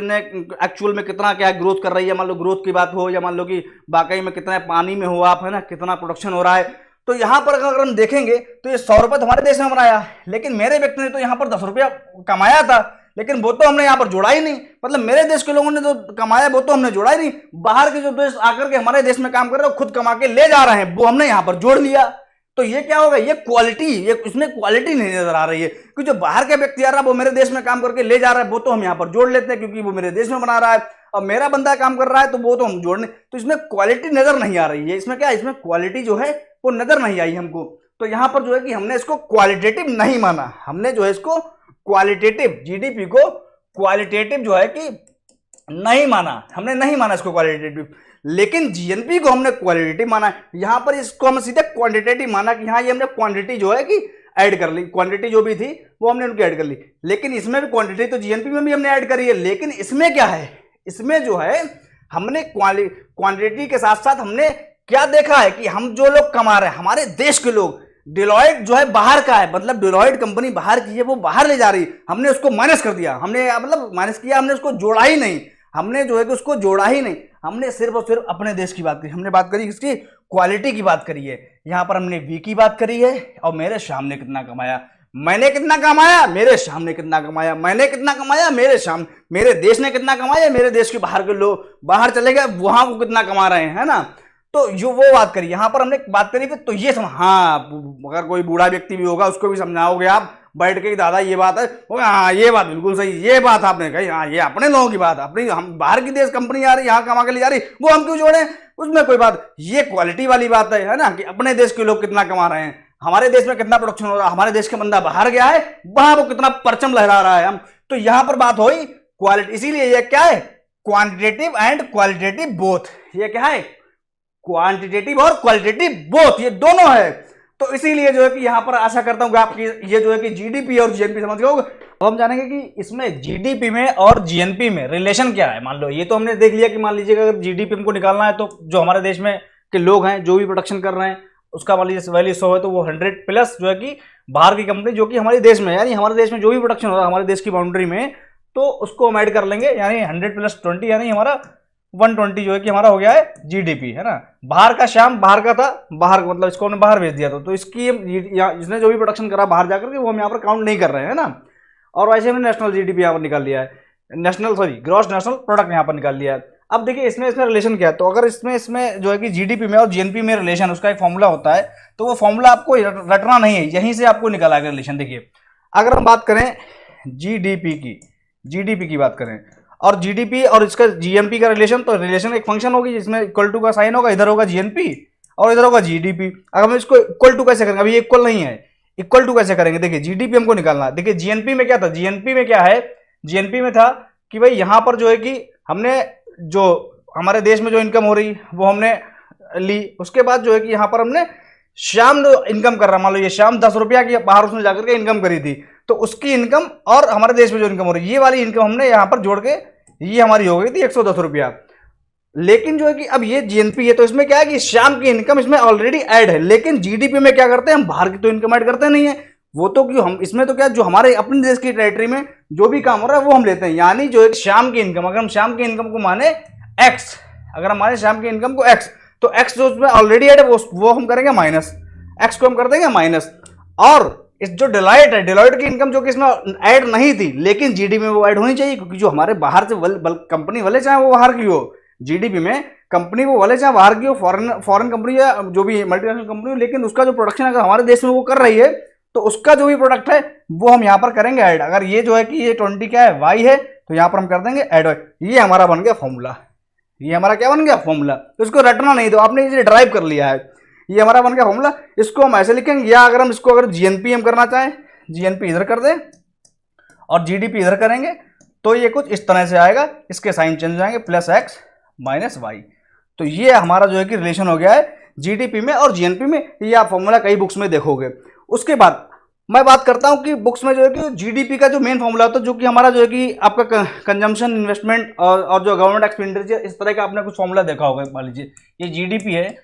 एक्चुअल में कितना क्या ग्रोथ कर रही है, मान लो ग्रोथ की बात हो, या मान लो कि वाकई में कितना पानी में हो आप, है ना, कितना प्रोडक्शन हो रहा है। तो यहां पर अगर हम देखेंगे तो ये 100 रुपए तो हमारे देश में बनाया, लेकिन मेरे व्यक्ति ने तो यहां पर 10 रुपया कमाया था, लेकिन वो तो हमने यहां पर जोड़ा ही नहीं। मतलब मेरे देश के लोगों ने जो कमाया वो तो हमने जोड़ा ही नहीं, बाहर के जो देश आकर के हमारे देश में काम कर रहे हैं खुद कमा के ले जा रहे हैं, वो हमने यहां पर जोड़ लिया। तो ये क्या होगा, ये क्वालिटी, ये इसमें क्वालिटी नहीं नजर आ रही है, क्योंकि जो बाहर के व्यक्ति आ रहा है वो मेरे देश में काम करके ले जा रहा है, वो तो हम यहाँ पर जोड़ लेते हैं क्योंकि वो मेरे देश में बना रहा है, और मेरा बंदा काम कर रहा है तो वो तो हम जोड़ने, तो इसमें क्वालिटी नजर नहीं आ रही है। इसमें क्या, इसमें क्वालिटी जो है वो नजर नहीं आई हमको। तो यहां पर जो है कि हमने इसको क्वालिटेटिव नहीं माना, हमने जो है इसको क्वालिटेटिव, जीडीपी को क्वालिटेटिव जो है कि नहीं माना, हमने नहीं माना इसको क्वालिटेटिव। लेकिन जीएनपी को हमने क्वालिटेटिव माना, यहां पर इसको हम सीधे क्वांटिटेटिव माना कि हाँ ये हमने क्वांटिटी जो है कि ऐड कर ली, क्वांटिटी जो भी थी वो हमने उनकी ऐड कर ली। लेकिन इसमें भी क्वांटिटी तो जीएनपी में भी हमने ऐड करी है, लेकिन इसमें क्या है, इसमें जो है हमने क्वांटिटी के साथ साथ हमने क्या देखा है कि हम जो लोग कमा रहे हैं, हमारे देश के लोग, डिलॉयट जो है बाहर का है, मतलब डिलॉयट कंपनी बाहर की है, वो बाहर ले जा रही, हमने उसको माइनस कर दिया, हमने मतलब माइनस किया, हमने उसको जोड़ा ही नहीं, हमने जो है कि उसको जोड़ा ही नहीं, हमने सिर्फ और सिर्फ अपने देश की बात करी। हमने बात करी किसकी, क्वालिटी की बात करी है। यहां पर हमने वी की बात करी है, और मेरे सामने कितना कमाया, मैंने कितना कमाया, मेरे श्याम ने कितना कमाया, मैंने कितना कमाया, मेरे श्याम, मेरे देश ने कितना कमाया, मेरे देश के बाहर के लोग बाहर चले गए, वहां को कितना कमा रहे हैं, है ना। तो जो वो बात करी, यहां पर हमने बात करी, तो ये हाँ, अगर कोई बूढ़ा व्यक्ति भी होगा उसको भी समझाओगे आप बैठ के, दादा ये बात है, हाँ ये बात बिल्कुल सही, ये बात आपने कही, हाँ ये अपने लोगों की बात, अपनी हम बाहर की देश कंपनी आ रही यहाँ कमा के ले जा रही, वो हम क्यों जोड़े, उसमें कोई बात, ये क्वालिटी वाली बात है ना, कि अपने देश के लोग कितना कमा रहे हैं, हमारे देश में कितना प्रोडक्शन हो रहा है, हमारे देश का बंदा बाहर गया है, वहां वो कितना परचम लहरा रहा है हम, तो यहां पर बात हुई क्वालिटी। इसीलिए ये क्या है, क्वांटिटेटिव एंड क्वालिटेटिव बोथ, ये क्या है, क्वांटिटेटिव और क्वालिटेटिव बोथ, ये दोनों है। तो इसीलिए जो है कि यहां पर आशा करता हूं कि आपकी ये जो है कि जीडीपी और जीएनपी समझ गए होगे। अब हम जानेंगे कि इसमें जीडीपी में और जीएनपी में रिलेशन क्या है। मान लो ये तो हमने देख लिया कि मान लीजिए अगर जीडीपी हमको निकालना है, तो जो हमारे देश में के लोग हैं जो भी प्रोडक्शन कर रहे हैं उसका मान लीजिए वैल्यू 100 है, तो वो 100 प्लस जो है कि बाहर की कंपनी जो कि हमारे देश में, यानी हमारे देश में जो भी प्रोडक्शन हो रहा है हमारे देश की बाउंड्री में, तो उसको हम ऐड कर लेंगे, यानी 100 प्लस 20 यानी हमारा 120 जो है कि हमारा हो गया है जीडीपी, है ना। बाहर का श्याम बाहर का था, बाहर मतलब इसको हमने बाहर भेज दिया था, तो इसकी इसने जो भी प्रोडक्शन करा बाहर जाकर के वो हम यहाँ पर काउंट नहीं कर रहे हैं ना। और वैसे हमने नेशनल जीडीपी यहाँ पर निकाल लिया है, ग्रॉस नेशनल प्रोडक्ट यहाँ पर निकाल लिया है। अब देखिए इसमें रिलेशन क्या है, तो अगर इसमें जो है कि जीडीपी में और जीएनपी में रिलेशन, उसका एक फॉर्मूला होता है, तो वो फॉर्मूला आपको रटना नहीं है, यहीं से आपको निकाला है रिलेशन। देखिए अगर हम बात करें जीडीपी की बात करें और जीडीपी और इसका जीएनपी का रिलेशन, तो रिलेशन एक फंक्शन होगी जिसमें इक्वल टू का साइन होगा, इधर होगा जीएनपी और इधर होगा जीडीपी। अगर हम इसको इक्वल टू कैसे करेंगे, अभी इक्वल नहीं है, इक्वल टू कैसे करेंगे, देखिए जीडीपी हमको निकालना है। देखिए जीएनपी में क्या था, जीएनपी में क्या है, जीएनपी में था कि भाई यहां पर जो है कि हमने जो हमारे देश में जो इनकम हो रही वो हमने ली, उसके बाद जो है कि यहाँ पर हमने श्याम जो इनकम कर रहा, मान लो ये श्याम 10 रुपया की बाहर उसने जाकर के इनकम करी थी, तो उसकी इनकम और हमारे देश में जो इनकम हो रही है ये वाली इनकम हमने यहाँ पर जोड़ के ये हमारी हो गई थी 110 रुपया। लेकिन जो है कि अब ये जीएनपी है, तो इसमें क्या है कि श्याम की इनकम इसमें ऑलरेडी ऐड है, लेकिन जीडीपी में क्या करते हैं हम बाहर की तो इनकम ऐड करते नहीं है, वो तो क्यों, हम इसमें तो क्या जो हमारे अपने देश की टेरिटरी में जो भी काम हो रहा है वो हम लेते हैं। यानी जो है श्याम की इनकम, अगर हम श्याम की इनकम को माने एक्स, अगर हमारे श्याम की इनकम को एक्स, तो एक्स जो उसमें ऑलरेडी ऐड है वो हम करेंगे माइनस, एक्स को हम कर देंगे माइनस। और इस जो डिलॉयट है, डिलॉयट की इनकम जो कि इसमें ऐड नहीं थी लेकिन जीडीपी में वो ऐड होनी चाहिए, क्योंकि जो हमारे बाहर से कंपनी वाले चाहे वो बाहर की हो, जीडीपी में कंपनी वो वाले चाहे बाहर की हो, फॉरेन कंपनी या जो भी मल्टीनेशनल कंपनी हो, लेकिन उसका जो प्रोडक्शन अगर हमारे देश में वो कर रही है तो उसका जो भी प्रोडक्ट है वो हम यहाँ पर करेंगे ऐड। अगर ये जो है कि ये 20 क्या है वाई है, तो यहाँ पर हम कर देंगे ऐड वाई। ये हमारा बन गया फॉर्मूला, ये हमारा क्या बन गया फॉर्मूला। तो इसको रटना नहीं, तो आपने इसे ड्राइव कर लिया है, ये हमारा बन गया फॉर्मूला। इसको हम ऐसे लिखेंगे, या अगर हम इसको अगर जीएनपी हम करना चाहें, जीएनपी इधर कर दें और जीडीपी इधर करेंगे, तो ये कुछ इस तरह से आएगा, इसके साइन चेंज हो जाएंगे, प्लस एक्स माइनस वाई। तो ये हमारा जो है कि रिलेशन हो गया है जीडीपी में और जीएनपी में। ये आप फॉर्मूला कई बुक्स में देखोगे। उसके बाद मैं बात करता हूं कि बुक्स में जो है कि जीडीपी का जो मेन फॉर्मूला होता है, जो कि हमारा जो है कि आपका कंजम्पशन, इन्वेस्टमेंट और जो गवर्नमेंट एक्सपेंडिचर, इस तरह का आपने कुछ फॉर्मूला देखा होगा। मान लीजिए ये जीडीपी है,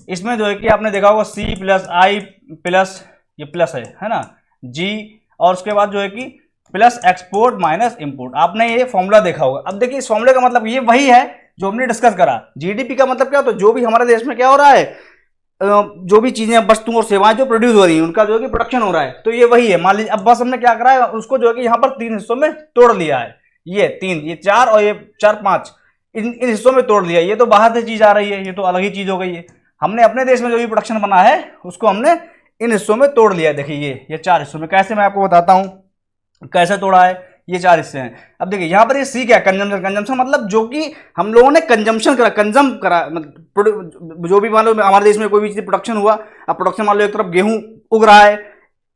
इसमें जो है कि आपने देखा होगा सी प्लस आई प्लस ये प्लस है ना, जी, और उसके बाद जो है कि प्लस एक्सपोर्ट माइनस इंपोर्ट, आपने ये फॉर्मूला देखा होगा। अब देखिए इस फॉर्मूले का मतलब ये वही है जो हमने डिस्कस करा। जीडीपी का मतलब क्या होता है, जो भी हमारे देश में क्या हो रहा है, जो भी चीजें, वस्तुओं और सेवाएं जो प्रोड्यूस हो रही हैं उनका जो है कि प्रोडक्शन हो रहा है, तो ये वही है। मान लीजिए अब बस हमने क्या करा है, उसको जो है कि यहाँ पर 3 हिस्सों में तोड़ लिया है, ये 3, ये 4 और ये 4 5 इन हिस्सों में तोड़ लिया। ये तो बाहर से चीज आ रही है, ये तो अलग ही चीज हो गई है। हमने अपने देश में जो भी प्रोडक्शन बना है उसको हमने इन हिस्सों में तोड़ लिया है। देखिए ये 4 हिस्सों में, कैसे मैं आपको बताता हूँ कैसे तोड़ा है। ये 4 हिस्से हैं। अब देखिए यहाँ पर ये सी क्या, कंजम्पशन। कंजम्पशन मतलब जो कि हम लोगों ने कंजम्पशन करा, कंजम करा, मतलब जो भी मान लो हमारे देश में कोई भी चीज प्रोडक्शन हुआ। अब प्रोडक्शन मान लो एक तरफ गेहूं उग रहा है,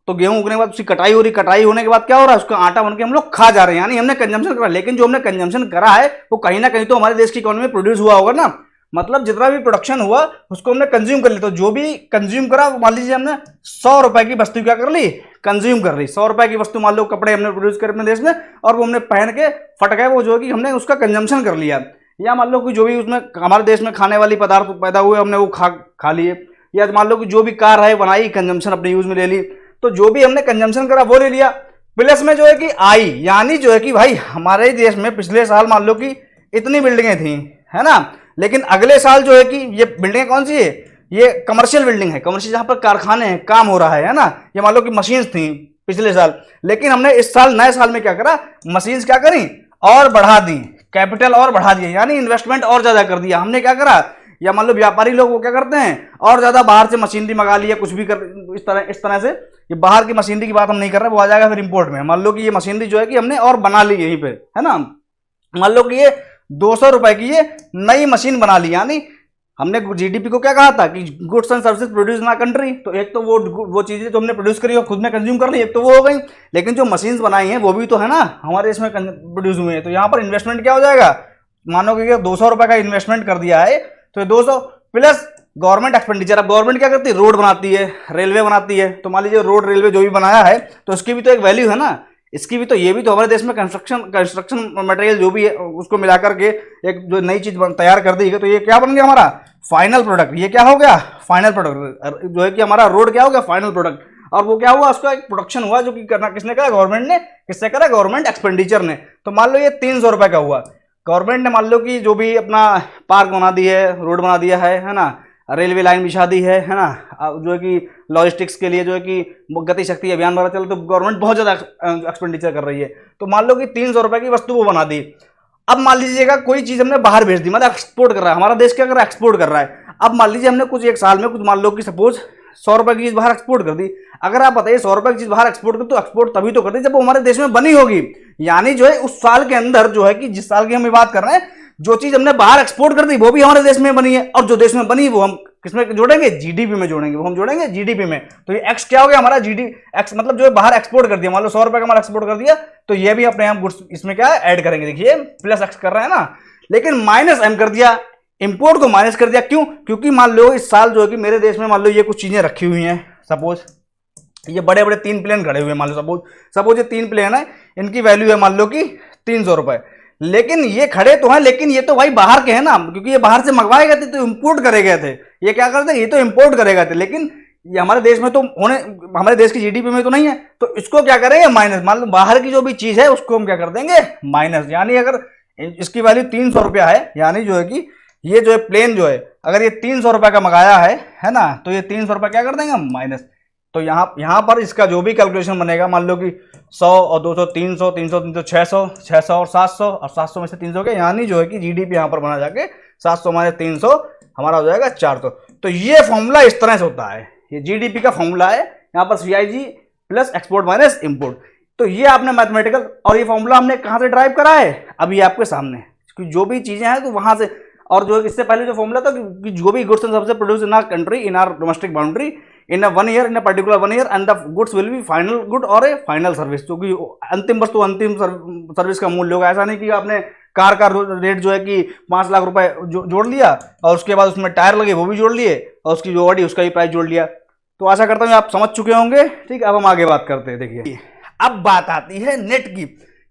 तो गेहूं उगने के बाद उसकी कटाई हो रही, कटाई होने के बाद क्या हो रहा है, उसका आटा बन के हम लोग खा जा रहे हैं, यानी हमने कंजम्पशन करा। लेकिन जो हमने कंजम्पशन करा है वो कहीं ना कहीं तो हमारे देश की इकोनॉमी में प्रोड्यूस हुआ होगा ना, मतलब जितना भी प्रोडक्शन हुआ उसको हमने कंज्यूम कर लिया। तो जो भी कंज्यूम करा, मान लीजिए हमने 100 रुपए की वस्तु क्या कर ली, कंज्यूम कर ली। 100 रुपए की वस्तु मान लो कपड़े हमने प्रोड्यूस करे अपने देश में और वो हमने पहन के फट गए, वो जो है कि हमने उसका कंजम्पशन कर लिया। या मान लो कि जो भी उसमें हमारे देश में खाने वाली पदार्थ पैदा हुए हमने वो खा लिए। या मान लो कि जो भी कार है बनाई, कंजम्पशन अपने यूज में ले ली। तो जो भी हमने कंजम्पशन करा वो ले लिया। प्लस में जो है कि आई, यानी जो है कि भाई हमारे देश में पिछले साल मान लो कि इतनी बिल्डिंगें थी, है ना, लेकिन अगले साल जो है कि ये बिल्डिंग कौन सी है, ये कमर्शियल बिल्डिंग है, कमर्शियल जहां पर कारखाने हैं, काम हो रहा है ना। ये मान लो कि मशीन्स थी, पिछले साल। लेकिन हमने इस साल नए साल में क्या करा, मशीन्स क्या करी और बढ़ा दी, कैपिटल और बढ़ा दिया, यानी इन्वेस्टमेंट और ज्यादा कर दिया। हमने क्या करा, या मान लो व्यापारी लोग वो क्या करते हैं और ज्यादा बाहर से मशीनरी मंगा लिया, कुछ भी कर इस तरह से। ये बाहर की मशीनरी की बात हम नहीं कर रहे, वो आ जाएगा फिर इंपोर्ट में। मान लो कि ये मशीनरी जो है कि हमने और बना ली यहीं पे, है ना। मान लो कि ये 200 रुपए की ये नई मशीन बना ली, यानी हमने जीडीपी को क्या कहा था कि goods and services produce in country. तो एक तो वो चीजें जो हमने प्रोड्यूस करी और खुद में कंज्यूम कर ली, एक तो वो हो गई। लेकिन जो मशीन्स बनाई हैं वो भी तो है ना हमारे देश में प्रोड्यूस हुए हैं। तो यहाँ पर इन्वेस्टमेंट क्या हो जाएगा, मानो कि 200 रुपए का इन्वेस्टमेंट कर दिया है, तो 200 प्लस गवर्नमेंट एक्सपेंडिचर। अब गवर्नमेंट क्या करती है, रोड बनाती है, रेलवे बनाती है। तो मान लीजिए रोड रेलवे जो भी बनाया है तो उसकी भी तो एक वैल्यू है ना, इसकी भी तो, ये भी तो हमारे देश में कंस्ट्रक्शन मटेरियल जो भी है उसको मिलाकर के एक जो नई चीज तैयार कर दी है। तो ये क्या बन गया हमारा फाइनल प्रोडक्ट। ये क्या हो गया, फाइनल प्रोडक्ट जो है कि हमारा रोड क्या हो गया, फाइनल प्रोडक्ट। और वो क्या हुआ, उसका एक प्रोडक्शन हुआ जो कि करना किसने करा, गवर्नमेंट ने। किससे करा, गवर्नमेंट एक्सपेंडिचर ने। तो मान लो ये 300 रुपए का हुआ, गवर्नमेंट ने मान लो कि जो भी अपना पार्क बना दी है, रोड बना दिया है ना, रेलवे लाइन बिछा दी है ना, जो है कि लॉजिस्टिक्स के लिए जो है कि गति शक्ति अभियान द्वारा चल, तो गवर्नमेंट बहुत ज़्यादा एक्सपेंडिचर कर रही है। तो मान लो कि 300 रुपए की वस्तु वो बना दी। अब मान लीजिएगा कोई चीज़ हमने बाहर भेज दी, मतलब एक्सपोर्ट कर रहा है, हमारा देश क्या कर रहा है, एक्सपोर्ट कर रहा है। अब मान लीजिए हमने कुछ एक साल में कुछ मान लो कि सपोज 100 रुपए की चीज़ बाहर एक्सपोर्ट कर दी। अगर आप बताइए 100 रुपए की चीज़ बाहर एक्सपोर्ट कर, तो एक्सपोर्ट तभी तो कर दी जब वो हमारे देश में बनी होगी। यानी जो है उस साल के अंदर जो है कि जिस साल की हम बात कर रहे हैं, जो चीज हमने बाहर एक्सपोर्ट कर दी वो भी हमारे देश में बनी है, और जो देश में बनी वो हम किसमें जोड़ेंगे, जीडीपी में जोड़ेंगे। वो हम जोड़ेंगे जीडीपी में। तो ये एक्स क्या हो गया हमारा, जीडी एक्स मतलब जो है बाहर एक्सपोर्ट कर दिया। मान लो 100 रुपए का हमारा एक्सपोर्ट कर दिया, तो ये भी अपने हम गुड्स इसमें क्या ऐड करेंगे। देखिए प्लस एक्स कर रहे हैं ना, लेकिन माइनस एम कर दिया, इंपोर्ट को माइनस कर दिया। क्यों, क्योंकि मान लो इस साल जो है कि मेरे देश में मान लो ये कुछ चीजें रखी हुई हैं। सपोज ये बड़े बड़े 3 प्लेन खड़े हुए हैं, मान लो सपोज ये 3 प्लेन है, इनकी वैल्यू है मान लो कि 300 रुपए। लेकिन ये खड़े तो हैं, लेकिन ये तो भाई बाहर के हैं ना, क्योंकि ये बाहर से मंगवाए गए थे, तो इंपोर्ट करे गए थे। ये क्या करते, ये तो इंपोर्ट करे गए थे, लेकिन ये हमारे देश में तो होने, हमारे देश की जीडीपी में तो नहीं है। तो इसको क्या करेंगे, माइनस। मान लो बाहर की जो भी चीज है उसको हम क्या कर देंगे, माइनस। यानी अगर इसकी वैल्यू 300 रुपया है, यानी जो है कि ये जो है प्लेन जो है, अगर ये 300 रुपए का मंगाया है ना, तो ये 300 रुपये क्या कर देंगे, माइनस। तो यहाँ पर इसका जो भी कैलकुलेशन बनेगा, मान लो कि 100 और 200, 300, 300, 300, 600, 600 और 700, और 700 में से 300 के, यानी जो है कि जीडीपी यहाँ पर बना जाके 700 माइनस 300 हमारा हो जाएगा 400। तो ये फॉर्मूला इस तरह से होता है, ये जीडीपी का फॉर्मूला है। यहाँ पर CIG plus export minus import. तो ये आपने मैथमेटिकल, और ये फॉर्मूला हमने कहाँ से ड्राइव करा है, अभी आपके सामने। जो भी चीजें हैं तो वहां से, और जो इससे पहले जो फॉर्मूला था कि जो भी goods and services produce in our country, in our domestic boundary, in 1 year, in particular 1 year, and the goods will be final good और ए फाइनल सर्विस। जो कि अंतिम वस्तु अंतिम सर्विस का मूल्य होगा। ऐसा नहीं कि आपने कार का रेट जो है कि 5 लाख रुपए जोड़ लिया और उसके बाद उसमें टायर लगे वो भी जोड़ लिए, और उसकी जो बॉडी उसका भी प्राइस जोड़ लिया। तो आशा करता हूँ आप समझ चुके होंगे। ठीक, अब हम आगे बात करते हैं। देखिए अब बात आती है नेट की,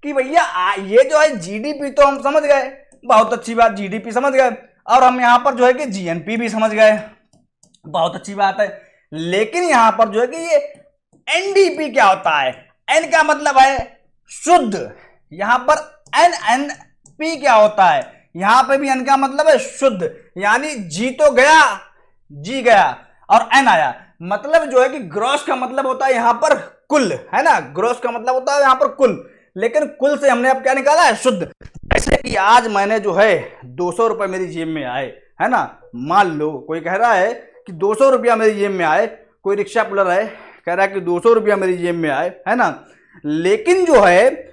कि भैया ये जो है जीडीपी तो हम समझ गए, बहुत अच्छी बात, जीडीपी समझ गए, और हम यहाँ पर जो है कि जीएनपी भी समझ गए, बहुत अच्छी बात है। लेकिन यहां पर जो है कि ये एनडीपी क्या होता है, एन का मतलब है शुद्ध, यहां पर एनएनपी क्या होता है, यहां पे भी एन का मतलब है शुद्ध। यानी जी तो गया, जी गया, और एन आया। मतलब जो है कि ग्रॉस का मतलब होता है यहां पर कुल, है ना, ग्रॉस का मतलब होता है यहां पर कुल। लेकिन कुल से हमने अब क्या निकाला है, शुद्ध। ऐसे कि आज मैंने जो है 200 रुपए मेरी जेब में आए, है ना, मान लो कोई कह रहा है कि 200 रुपया मेरी जेब में आए, कोई रिक्शा पुलर है कह रहा है कि 200 रुपया मेरी जेब में आए, है ना। लेकिन जो है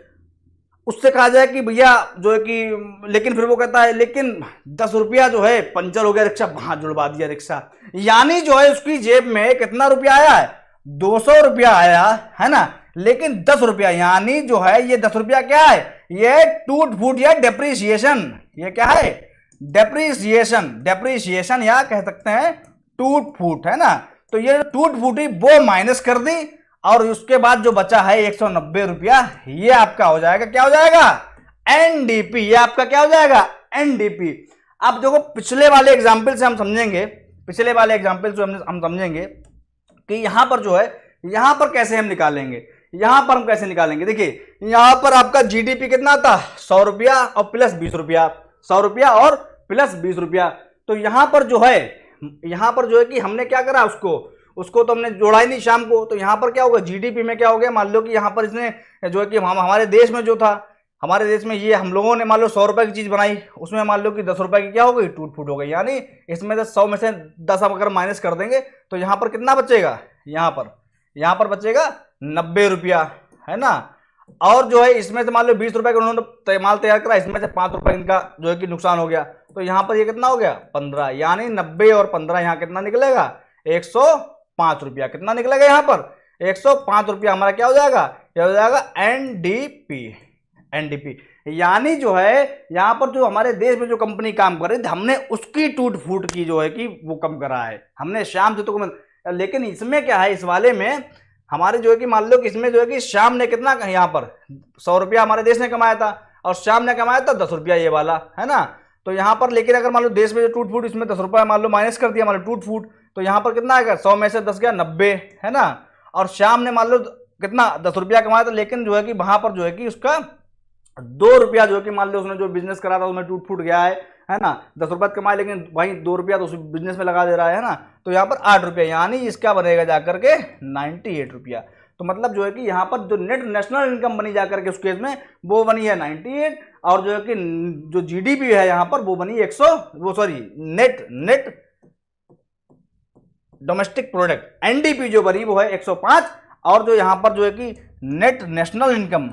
उससे कहा जाए कि भैया जो है कि, लेकिन फिर वो कहता है लेकिन 10 रुपया जो है पंचर हो गया रिक्शा, वहां जुड़वा दिया रिक्शा। यानी जो है उसकी जेब में कितना रुपया आया है, 200 रुपया आया, है ना, लेकिन 10 रुपया, यानी जो है ये 10 रुपया क्या है, ये टूट फूट या डेप्रीसिएशन। ये क्या है, डेप्रीसिएशन, डेप्रीसिएशन या कह सकते हैं टूट फूट, है ना। तो ये टूट फूटी वो माइनस कर दी, और उसके बाद जो बचा है 190 रुपया, ये आपका हो जाएगा, क्या हो जाएगा, एनडीपी। ये आपका क्या हो जाएगा, एनडीपी। अब देखो पिछले वाले एग्जाम्पल से हम समझेंगे, पिछले वाले एग्जाम्पल से हम समझेंगे कि यहां पर जो है, यहां पर कैसे हम निकालेंगे, यहां पर हम कैसे निकालेंगे। देखिए यहां पर आपका जीडीपी कितना था, 100 रुपया और प्लस 20 रुपया, 100 रुपया और प्लस 20 रुपया। तो यहां पर जो है, यहां पर जो है कि हमने क्या करा, उसको उसको तो हमने जोड़ा ही नहीं शाम को। तो यहाँ पर क्या होगा, जीडीपी में क्या हो गया, मान लो कि यहाँ पर इसने जो है कि हमारे देश में जो था, हमारे देश में ये हम लोगों ने मान लो 100 रुपए की चीज बनाई, उसमें मान लो कि 10 रुपए की क्या हो गई, टूट फूट हो गई। यानी इसमें से 100 में से 10 हम अगर माइनस कर देंगे तो यहाँ पर कितना बचेगा, यहाँ पर बचेगा 90 रुपया, है ना। और जो है इसमें से मान लो 20 रुपए का उन्होंने माल तैयार करा, इसमें से 5 रुपए इनका जो है कि नुकसान हो गया, तो यहाँ पर ये कितना हो गया 15। यानी 90 और 15 यहाँ कितना निकलेगा, 105 रुपया। कितना निकलेगा यहाँ पर, 105 रुपया हमारा क्या हो जाएगा, क्या हो जाएगा, एनडीपी। यानी जो है यहाँ पर जो हमारे देश में जो कंपनी काम कर रही थी, हमने उसकी टूट फूट की जो है कि वो कम करा है हमने शाम से तो। लेकिन इसमें क्या है, इस वाले में हमारे जो है कि मान लो कि इसमें जो है कि शाम ने कितना, यहाँ पर 100 रुपया हमारे देश ने कमाया था और शाम ने कमाया था 10 रुपया ये वाला, है ना। तो यहाँ पर लेकिन अगर मान लो देश में जो टूट फूट, इसमें 10 रुपया मान लो माइनस कर दिया मान लो टूट फूट, तो यहाँ पर कितना आएगा, 100 में से 10 गया 90, है ना। और शाम ने मान लो कितना 10 रुपया कमाया था, लेकिन जो है कि वहां पर जो है कि उसका 2 रुपया जो है कि मान लो उसने जो बिजनेस करा था उसमें टूट फूट गया है ना। 10 रुपया कमाए लेकिन वहीं 2 रुपया तो उस बिजनेस में लगा दे रहा है ना। तो यहाँ पर 8 रुपया, यानी इसका बनेगा जाकर के 98 रुपया। तो मतलब जो है कि यहाँ पर जो नेट नेशनल इनकम बनी जाकर के उस केस में वो बनी है 98, और जो है कि जो जीडीपी है यहाँ पर वो बनी 100, वो sorry net domestic product NDP जो बनी वो है 105, और जो यहाँ पर जो है कि नेट नेशनल इनकम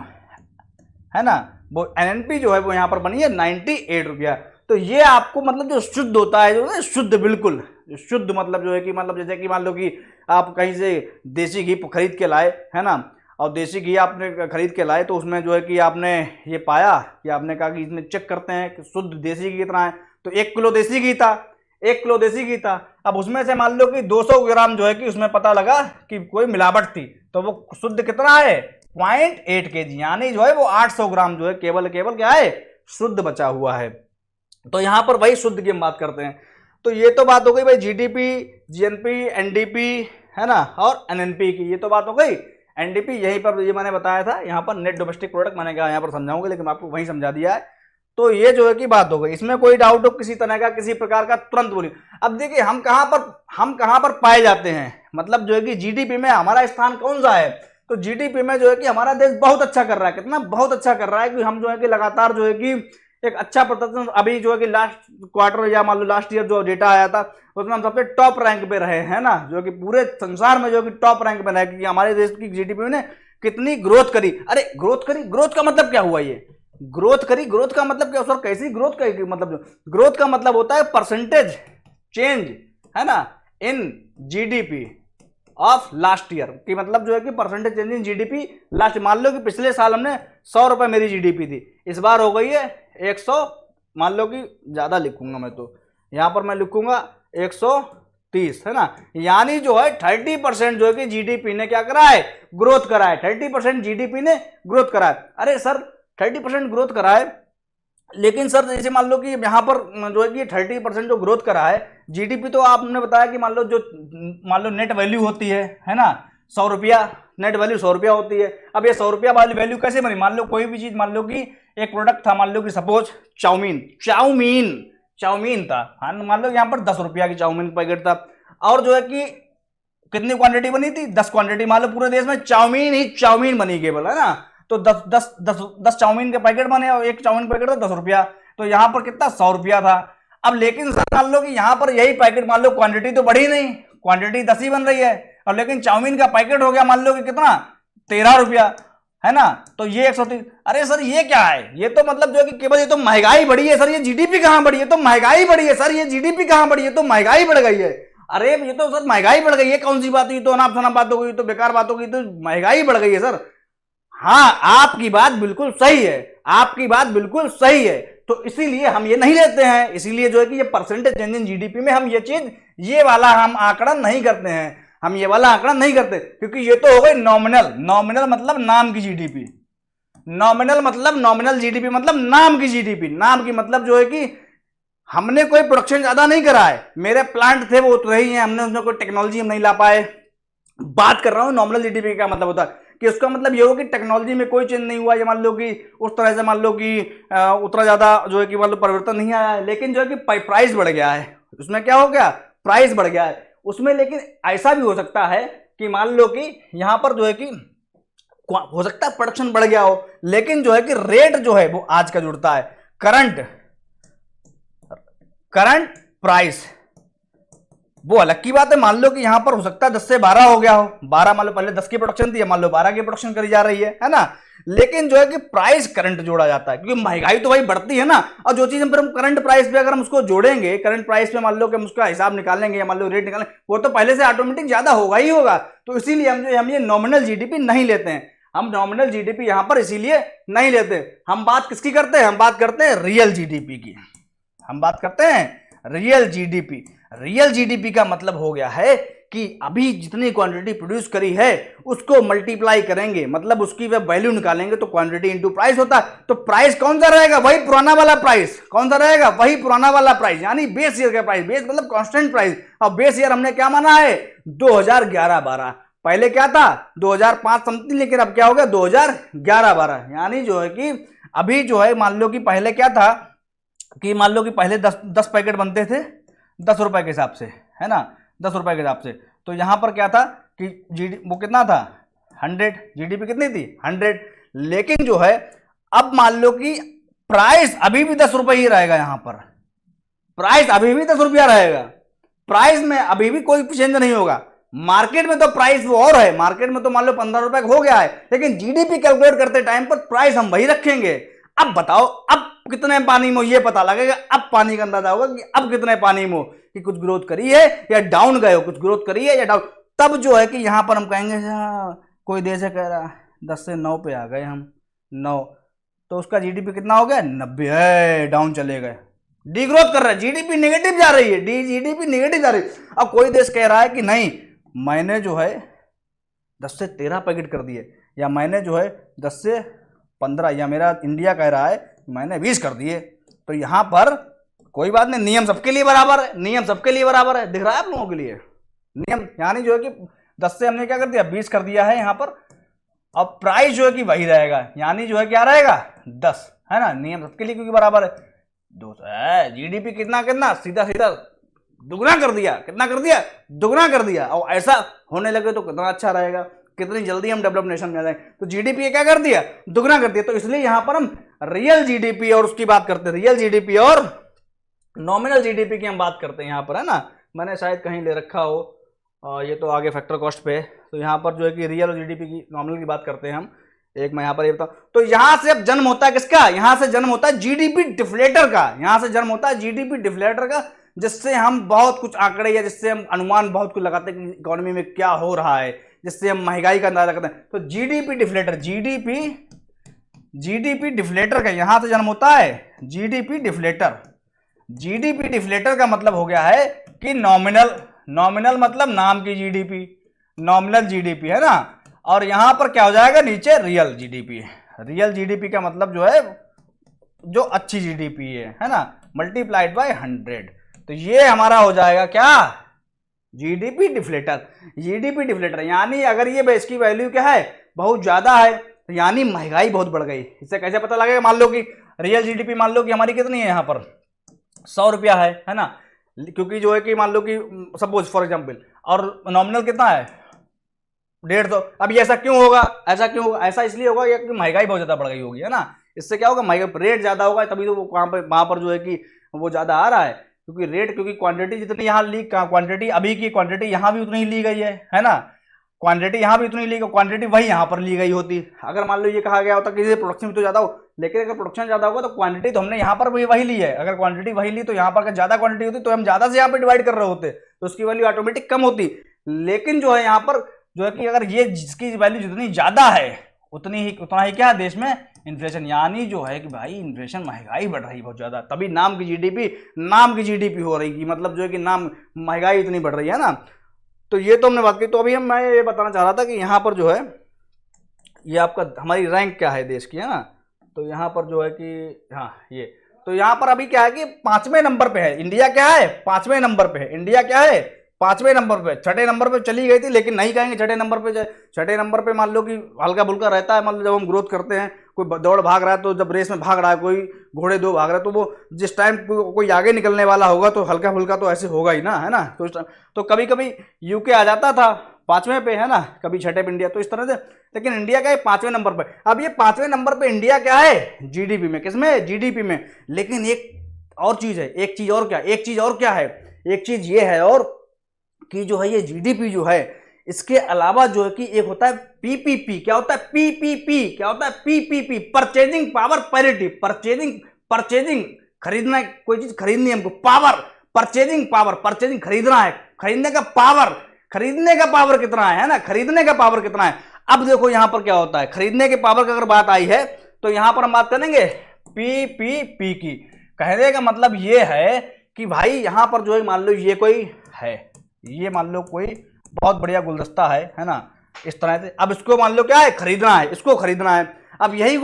है ना, वो एनएनपी जो है वो यहाँ पर बनी है 98 रुपया। तो ये आपको मतलब जो शुद्ध होता है, जो शुद्ध, बिल्कुल शुद्ध, मतलब जो है कि मतलब जैसे कि मान लो कि आप कहीं से देसी घी खरीद के लाए, है ना, और देसी घी आपने खरीद के लाए तो उसमें जो है कि आपने ये पाया कि आपने कहा कि इसमें चेक करते हैं कि शुद्ध देसी घी कितना है, तो 1 किलो देसी घी था, 1 किलो देसी घी था। अब उसमें से मान लो कि 200 ग्राम जो है कि उसमें पता लगा कि कोई मिलावट थी, तो वो शुद्ध कितना है, 0.8 kg, यानी जो है वो 800 ग्राम जो है केवल क्या है, शुद्ध बचा हुआ है। तो यहां पर वही शुद्ध की हम बात करते हैं। तो ये तो बात हो गई भाई जीडीपी, जीएनपी, एनडीपी, है ना, और एनएनपी की, ये तो बात हो गई। एनडीपी यहीं पर ये मैंने बताया था, यहाँ पर नेट डोमेस्टिक प्रोडक्ट मैंने कहा यहाँ पर समझाऊंगा, लेकिन आपको वहीं समझा दिया है। तो ये जो है कि बात हो गई, इसमें कोई डाउट हो किसी तरह का, किसी प्रकार का, तुरंत बोलिए। अब देखिए हम कहां पर पाए जाते हैं, मतलब जो है कि जीडीपी में हमारा स्थान कौन सा है। तो जीडीपी में जो है कि हमारा देश बहुत अच्छा कर रहा है। कितना बहुत अच्छा कर रहा है कि हम जो है कि लगातार जो है कि एक अच्छा प्रदर्शन, अभी जो है कि लास्ट क्वार्टर या मान लो लास्ट ईयर जो डेटा आया था उसमें हम सबसे टॉप रैंक पे रहे हैं ना, जो कि पूरे संसार में जो कि टॉप रैंक पे रहे कि हमारे देश की जीडीपी ने कितनी ग्रोथ करी। अरे ग्रोथ का मतलब क्या हुआ, ये ग्रोथ का मतलब क्या सर, कैसी ग्रोथ का मतलब, ग्रोथ का मतलब होता है परसेंटेज चेंज, है ना, in GDP of last year की, मतलब जो है कि percentage change in GDP last. मान लो कि पिछले साल हमने 100 रुपए मेरी जीडीपी थी, इस बार हो गई है 100, मान लो कि ज्यादा लिखूंगा मैं, तो यहां पर मैं लिखूंगा 130, है ना। यानी जो है 30% जो है कि जीडीपी ने क्या करा है, ग्रोथ करा है। 30% जीडीपी ने ग्रोथ करा है। अरे सर 30% ग्रोथ करा है, लेकिन सर जैसे मान लो कि यहाँ पर जो है कि 30% जो ग्रोथ करा है जीडीपी, तो आपने बताया कि मान लो नेट वैल्यू होती है ना, 100 रुपया नेट वैल्यू 100 रुपया होती है। अब ये 100 रुपया वाली वैल्यू कैसे बनी, मान लो कोई भी चीज, मान लो कि एक प्रोडक्ट था, मान लो कि सपोज चाउमीन था, हाँ, मान लो यहाँ पर 10 रुपया की चाउमीन पैकेट था, और जो है कि कितनी क्वांटिटी बनी थी, 10 क्वांटिटी, मान लो पूरे देश में चाउमीन बनी केवल, है ना। तो 10 चाउमीन के पैकेट बने और एक चाउमीन पैकेट था 10 रुपया, तो यहाँ पर कितना 100 रुपया था। अब लेकिन मान लो कि यहाँ पर यही पैकेट, मान लो क्वांटिटी तो बढ़ी नहीं, क्वांटिटी 10 ही बन रही है, और लेकिन चाउमीन का पैकेट हो गया मान लो कि कितना 13 रुपया, है ना। तो ये 130। अरे सर ये क्या है, ये तो मतलब जो है कि केवल ये तो महंगाई बढ़ी है सर, ये जीडीपी कहां बढ़ी है, तो महंगाई बढ़ी है सर, ये जीडीपी कहां बढ़ी है, तो महंगाई बढ़ गई है। अरे ये तो सर महंगाई बढ़ गई है, कौन सी बात हुई, तो अनाप शनाप बात हो गई, तो बेकार बात हो गई, तो महंगाई बढ़ गई है सर। हाँ आपकी बात बिल्कुल सही है, आपकी बात बिल्कुल सही है। तो इसीलिए हम ये नहीं लेते हैं, इसीलिए जो है कि ये परसेंटेज चेंज इन जीडीपी में हम ये चीज, ये वाला हम आंकड़ा नहीं करते हैं, हम ये वाला आंकड़ा नहीं करते, क्योंकि ये तो हो गई नॉमिनल मतलब नाम की जीडीपी, नॉमिनल जीडीपी मतलब नाम की जीडीपी, नाम की मतलब जो है कि हमने कोई प्रोडक्शन ज्यादा नहीं करा है, मेरे प्लांट थे वो उतरे ही हैं, हमने उसमें कोई टेक्नोलॉजी हम नहीं ला पाए। बात कर रहा हूं नॉमिनल जीडीपी का मतलब होता है कि उसका मतलब ये हो कि टेक्नोलॉजी में कोई चेंज नहीं हुआ, ये मान लो कि उस तरह से मान लो कि उतना ज्यादा जो है कि मान लो परिवर्तन नहीं आया है, लेकिन जो है कि प्राइस बढ़ गया है, उसमें क्या हो गया, प्राइस बढ़ गया है। उसमें लेकिन ऐसा भी हो सकता है कि मान लो कि यहां पर जो है कि हो सकता है प्रोडक्शन बढ़ गया हो, लेकिन जो है कि रेट जो है वो आज का जुड़ता है, करंट प्राइस, वो अलग की बात है। मान लो कि यहां पर हो सकता है 10 से 12 हो गया हो, 12 मान लो पहले 10 की प्रोडक्शन थी, मान लो 12 की प्रोडक्शन करी जा रही है ना, लेकिन जो है कि प्राइस करंट जोड़ा जाता है, क्योंकि महंगाई तो भाई बढ़ती है ना। और जो चीज हम करंट प्राइस पे अगर हम उसको जोड़ेंगे, करंट प्राइस पे मान लो कि हम उसका हिसाब निकालेंगे या मान लो रेट निकालेंगे, वो तो पहले से ऑटोमेटिक ज्यादा होगा ही होगा। तो इसीलिए हम ये नॉमिनल जीडीपी नहीं लेते हैं, हम नॉमिनल जीडीपी यहां पर इसीलिए नहीं लेते। हम बात किसकी करते हैं, हम बात करते हैं रियल जीडीपी की, हम बात करते हैं रियल जीडीपी। रियल जीडीपी का मतलब हो गया है कि अभी जितनी क्वांटिटी प्रोड्यूस करी है उसको मल्टीप्लाई करेंगे, मतलब उसकी वे वैल्यू निकालेंगे, तो क्वांटिटी इनटू प्राइस होता है। तो प्राइस कौन सा रहेगा, वही पुराना वाला प्राइस। कौन सा रहेगा, वही पुराना वाला प्राइस, यानी बेस ईयर का प्राइस। बेस मतलब कांस्टेंट प्राइस। अब बेस ईयर हमने क्या माना है, 2011-12। पहले क्या था 2005 समथिंग, लेकिन अब क्या हो गया 2011-12। यानी जो है कि अभी जो है मान लो कि पहले क्या था कि मान लो कि पहले 10 पैकेट बनते थे 10 रुपए के हिसाब से, है ना, 10 रुपए के हिसाब से। तो यहां पर क्या था कि वो कितना था 100, जीडीपी कितनी थी 100। लेकिन जो है अब मान लो कि प्राइस अभी भी 10 रुपए ही रहेगा, यहां पर प्राइस अभी भी 10 रुपया रहेगा, प्राइस में अभी भी कोई चेंज नहीं होगा। मार्केट में तो प्राइस वो और है, मार्केट में तो मान लो 15 रुपए हो गया है, लेकिन जीडीपी कैलकुलेट करते टाइम पर प्राइस हम वही रखेंगे। अब बताओ अब कितने पानी में, ये पता लगेगा, अब पानी का अंदाजा होगा कि अब कितने पानी में कि कुछ ग्रोथ करी है या डाउन गए हो, कुछ ग्रोथ करी है या डाउन। तब जो है कि यहां पर हम कहेंगे कोई देश है कह रहा 10 से 9 पे आ गए हम 9, तो उसका जीडीपी कितना हो गया 90 है, डाउन चले गए, डिग्रोथ कर रहा है, जीडीपी नेगेटिव जा रही है, जीडीपी नेगेटिव जा रही है। अब कोई देश कह रहा है कि नहीं मैंने जो है 10 से 13 पैकेट कर दिए, या मैंने जो है 10 से 15, या मेरा इंडिया कह रहा है मैंने 20 कर दिए। तो यहां पर कोई बात नहीं, नियम सबके लिए बराबर है, नियम सबके लिए बराबर है, दिख रहा है आप लोगों के लिए नियम। यानी जो है कि 10 से हमने क्या कर दिया 20 कर दिया है यहां पर। अब प्राइस जो है कि वही रहेगा, यानी जो है क्या रहेगा 10, है ना, नियम सबके लिए क्योंकि बराबर है। जीडीपी कितना कितना सीधा सीधा दुगना कर दिया, कितना कर दिया दुगना कर दिया। और ऐसा होने लगे तो कितना अच्छा रहेगा, कितनी जल्दी हम डेवलप नेशन में आ जाएंगे। तो जीडीपी क्या कर दिया दुगना कर दिया। तो इसलिए यहां पर हम रियल जीडीपी और उसकी बात करते हैं, रियल जीडीपी और नॉमिनल जीडीपी की हम बात करते हैं यहां पर, है ना। मैंने शायद कहीं ले रखा हो, ये तो आगे फैक्टर कॉस्ट पे। तो यहां पर जो है कि रियल और जीडीपी की नॉमिनल की बात करते हैं हम। एक मैं यहां पर ये बताऊं, तो यहां से अब जन्म होता है किसका, यहां से जन्म होता है जीडीपी डिफ्लेटर का, यहां से जन्म होता है जीडीपी डिफ्लेटर का, जिससे हम बहुत कुछ आंकड़े या जिससे हम अनुमान बहुत कुछ लगाते हैं कि इकोनॉमी में क्या हो रहा है, जिससे हम महंगाई का अंदाजा करते हैं। तो जीडीपी डिफ्लेटर, जीडीपी डिफ्लेटर का यहां से जन्म होता है जीडीपी डिफ्लेटर। जीडीपी डिफ्लेटर का मतलब हो गया है कि नॉमिनल मतलब नाम की जीडीपी, नॉमिनल जीडीपी, है ना। और यहां पर क्या हो जाएगा नीचे रियल जीडीपी। रियल जीडीपी का मतलब जो है जो अच्छी जीडीपी है ना, मल्टीप्लाइड बाय 100। तो ये हमारा हो जाएगा क्या जीडीपी डिफ्लेटर। जीडीपी डिफ्लेटर यानी अगर ये बेस की वैल्यू क्या है बहुत ज्यादा है, तो यानी महंगाई बहुत बढ़ गई। इससे कैसे पता लगेगा, मान लो कि रियल जीडीपी मान लो कि हमारी कितनी है यहां पर 100 रुपया है ना, क्योंकि जो है कि मान लो कि सपोज फॉर एग्जांपल, और नॉमिनल कितना है 150। अब ये ऐसा क्यों होगा, ऐसा क्यों होगा, ऐसा इसलिए होगा क्योंकि महंगाई बहुत ज्यादा बढ़ गई होगी, है ना। इससे क्या होगा महंगाई रेट ज्यादा होगा, तभी तो वो वहां पर जो है कि वो ज्यादा आ रहा है, क्योंकि रेट, क्योंकि क्वांटिटी जितनी यहाँ ली, क्वांटिटी अभी की क्वांटिटी यहाँ भी उतनी ही ली गई है ना, क्वांटिटी यहाँ भी उतनी ली गई, क्वांटिटी वही यहाँ पर ली गई होती। अगर मान लो ये कहा गया होता कि प्रोडक्शन भी तो ज्यादा हो, लेकिन अगर प्रोडक्शन ज्यादा होगा तो क्वांटिटी तो हमने यहाँ पर भी वही ली है। अगर क्वांटिटी वही ली तो यहाँ पर अगर ज्यादा क्वांटिटी होती तो हम ज्यादा से यहाँ पर डिवाइड कर रहे होते, तो उसकी वैल्यू ऑटोमेटिक कम होती। लेकिन जो है यहाँ पर जो है कि अगर ये जिसकी वैल्यू जितनी ज्यादा है उतना ही क्या देश में इन्फ्लेशन, यानी जो है कि भाई इन्फ्लेशन, महंगाई बढ़ रही है बहुत ज्यादा, तभी नाम की जीडीपी हो रही है, मतलब जो है कि नाम महंगाई इतनी बढ़ रही है ना। तो ये तो हमने बात की। तो अभी मैं ये बताना चाह रहा था कि यहाँ पर जो है ये आपका हमारी रैंक क्या है देश की, है ना। तो यहाँ पर जो है कि हाँ ये, तो यहाँ पर अभी क्या है कि 5वें नंबर पे है इंडिया, क्या है 5वें नंबर पे है इंडिया, क्या है 5वें नंबर पे। 6ठे नंबर पे चली गई थी, लेकिन नहीं कहेंगे 6ठे नंबर पे। 6ठे नंबर पे मान लो कि हल्का फुल्का रहता है, मतलब जब हम ग्रोथ करते हैं कोई दौड़ भाग रहा है, तो जब रेस में भाग रहा है, कोई घोड़े दो भाग रहा है, तो वो जिस टाइम कोई आगे निकलने वाला होगा तो हल्का फुल्का तो ऐसे होगा ही ना, है ना। तो कभी कभी यूके आ जाता था 5वें पे, है ना, कभी 6ठे पे इंडिया, तो इस तरह से। लेकिन इंडिया का 5वें नंबर पे। अब ये 5वें नंबर पे इंडिया क्या है, जीडीपी में, किसमें, जीडीपी में। लेकिन एक और चीज है, एक चीज और क्या है, एक चीज ये है और कि जो है ये जीडीपी जो है, इसके अलावा जो है कि एक होता है पीपीपी। क्या होता है पीपीपी, क्या होता है PPP, purchasing power parity. Purchasing खरीदना है, कोई चीज खरीदनी है हमको, पावर, परचेजिंग पावर, परचेजिंग खरीदना है, खरीदने का पावर, खरीदने का पावर कितना है ना, खरीदने का पावर कितना है। अब देखो यहां पर क्या होता है, खरीदने के पावर की अगर बात आई है तो यहां पर हम बात करेंगे पीपीपी की। कहने का मतलब ये है कि भाई यहां पर जो है मान लो ये कोई है, ये मान लो कोई बहुत बढ़िया गुलदस्ता है ना, इस तरह से। अब इसको मान लो क्या है, खरीदना है, इसको खरीदना है। अब यही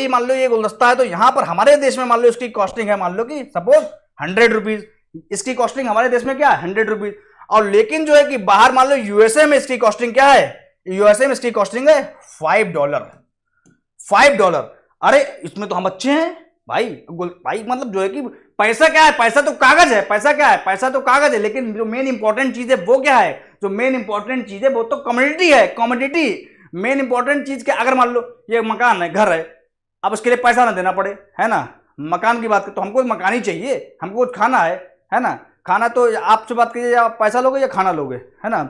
मान लो ये गुलदस्ता है, तो यहां पर हमारे देश में मान लो इसकी कॉस्टिंग है, मान लो कि सपोज 100 रुपीज, इसकी कॉस्टिंग हमारे देश में क्या है 100 रुपीज। और लेकिन जो है कि बाहर मान लो यूएसए में इसकी कॉस्टिंग क्या है, यूएसए में इसकी कॉस्टिंग है $5। $5। अरे इसमें तो हम अच्छे हैं भाई। भाई मतलब जो है कि पैसा क्या है, पैसा तो कागज है, पैसा क्या है, पैसा तो कागज है। लेकिन जो मेन इंपॉर्टेंट चीज है वो क्या है, जो मेन इंपॉर्टेंट चीज है वो तो कमोडिटी है, कमोडिटी। मेन इंपॉर्टेंट चीज क्या, अगर मान लो ये मकान है, घर है, अब उसके लिए पैसा ना देना पड़े, है ना। मकान की बात करें तो हमको मकान ही चाहिए, हमको कुछ खाना है ना। खाना तो आपसे बात कीजिए, आप पैसा लोगे या खाना लोगे, है ना।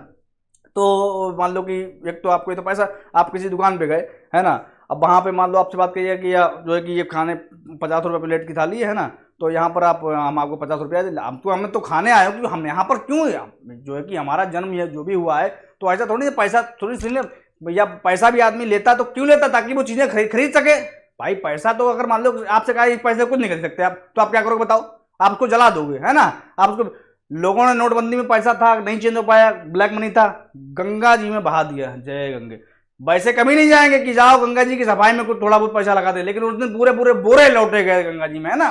तो मान लो कि एक तो आपको ये तो पैसा, आप किसी दुकान पे गए, है ना, अब वहाँ पे मान लो आपसे बात करिए कि जो है कि ये खाने 50 रुपये प्लेट की थाली है ना, तो यहाँ पर हम आपको 50 रुपया दे, हम तो हमें तो खाने आए हो, क्योंकि हम यहाँ पर क्यों जो है कि हमारा जन्म ये जो भी हुआ है, तो ऐसा थोड़ी पैसा थोड़ी सी भैया, पैसा भी आदमी लेता तो क्यों लेता, ताकि वो चीज़ें खरीद सके। भाई पैसा तो अगर मान लो आपसे कहा इस पैसे कुछ नहीं खरीद सकते आप, तो आप क्या करोगे बताओ, आप उसको जला दोगे, है ना। आप उसको, लोगों ने नोटबंदी में पैसा था नहीं चेंज हो पाया, ब्लैक मनी था, गंगा जी में बहा दिया, जय गंगे। वैसे कभी नहीं जाएंगे कि जाओ गंगा जी की सफाई में कुछ थोड़ा बहुत पैसा लगा दे, लेकिन उस दिन पूरे पूरे बोरे लौटे गए गंगा जी में, है ना।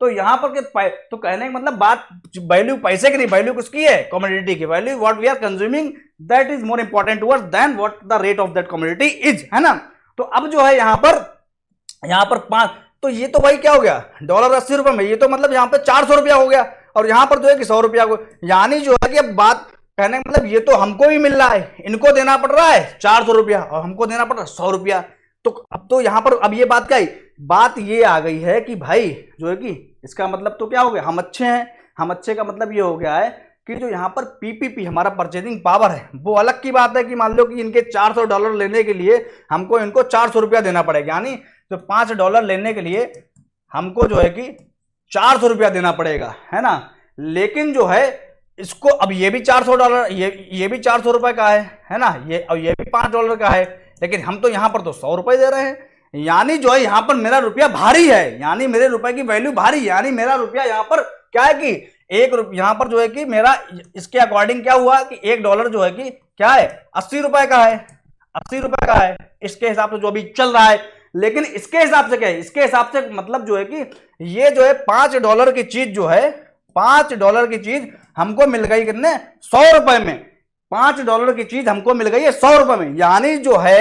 तो यहाँ पर तो कहने का मतलब बात वैल्यू पैसे की नहीं, वैल्यू किसकी है, कमोडिटी की। Value what we are consuming, that is more important to us than what the rate of that commodity is, है ना। तो अब जो है यहाँ पर 5, तो ये तो भाई क्या हो गया, $80 में, ये तो मतलब यहाँ पे 400 रुपया हो गया, और यहाँ पर जो है कि 100 रुपया को, यानी जो है कि अब बात कहने का मतलब ये तो हमको भी मिल रहा है, इनको देना पड़ रहा है 400 रुपया और हमको देना पड़ रहा है 100 रुपया। तो अब तो यहाँ पर अब ये बात क्या है, बात ये आ गई है कि भाई जो है कि इसका मतलब तो क्या हो गया, हम अच्छे हैं। हम अच्छे का मतलब ये हो गया है कि जो यहाँ पर पीपीपी हमारा परचेजिंग पावर है, वो अलग की बात है कि मान लो कि इनके $400 लेने के लिए हमको इनको 400 रुपया देना पड़ेगा, यानी तो $5 लेने के लिए हमको जो है कि 400 रुपया देना पड़ेगा, है ना। लेकिन जो है इसको अब ये भी $400, ये भी 400 रुपए का है ना, ये भी $5 का है, लेकिन हम तो यहाँ पर तो 100 रुपए दे रहे हैं। यानी जो है यहाँ पर मेरा रुपया भारी है, यानी मेरे रुपए की वैल्यू भारी, यानी मेरा रुपया यहाँ पर क्या है कि यहाँ पर जो है कि मेरा इसके अकॉर्डिंग क्या हुआ कि $1 जो है कि क्या है 80 रुपए का है, 80 रुपए का है इसके हिसाब से जो अभी चल रहा है। लेकिन इसके हिसाब से क्या है, इसके हिसाब से मतलब जो है कि ये जो है $5 की चीज जो है, $5 की चीज हमको मिल गई कितने, 100 रुपए में। $5 की चीज हमको मिल गई है 100 रुपए में, यानी जो है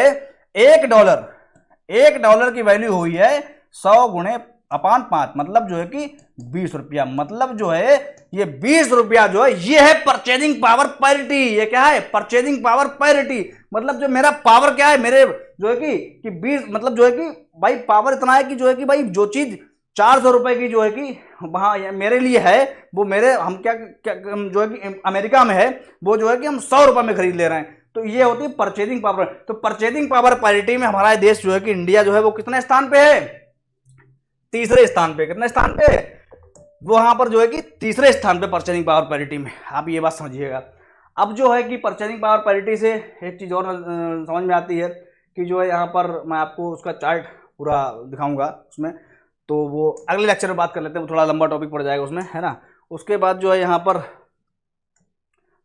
$1 की वैल्यू हुई है 100 गुणे अपान 5, मतलब जो है कि 20 रुपया। मतलब जो है ये 20 रुपया जो है ये है परचेजिंग पावर पैरिटी। ये क्या है, परचेजिंग पावर पैरिटी। मतलब जो मेरा पावर क्या है, मेरे जो है कि 20, मतलब जो है कि भाई पावर इतना है कि जो है कि भाई जो चीज 400 रुपए की जो है कि वहां मेरे लिए है, वो मेरे हम क्या जो है कि अमेरिका में है, वो जो है कि हम 100 रुपए में खरीद ले रहे हैं। तो ये होती है परचेजिंग पावर। तो परचेजिंग पावर पैरिटी में हमारा देश जो है कि इंडिया जो है वो कितने स्थान पे है, तीसरे स्थान पे। कितने स्थान पे, वो वहां पर जो है कि तीसरे स्थान पे परचेजिंग पावर पैरिटी में। आप ये बात समझिएगा। अब जो है कि परचेजिंग पावर पैरिटी से एक चीज और समझ में आती है कि जो है यहाँ पर मैं आपको उसका चार्ट पूरा दिखाऊंगा उसमें, तो वो अगले लेक्चर में बात कर लेते हैं, वो थोड़ा लंबा टॉपिक पड़ जाएगा उसमें, है ना। उसके बाद जो है यहाँ पर,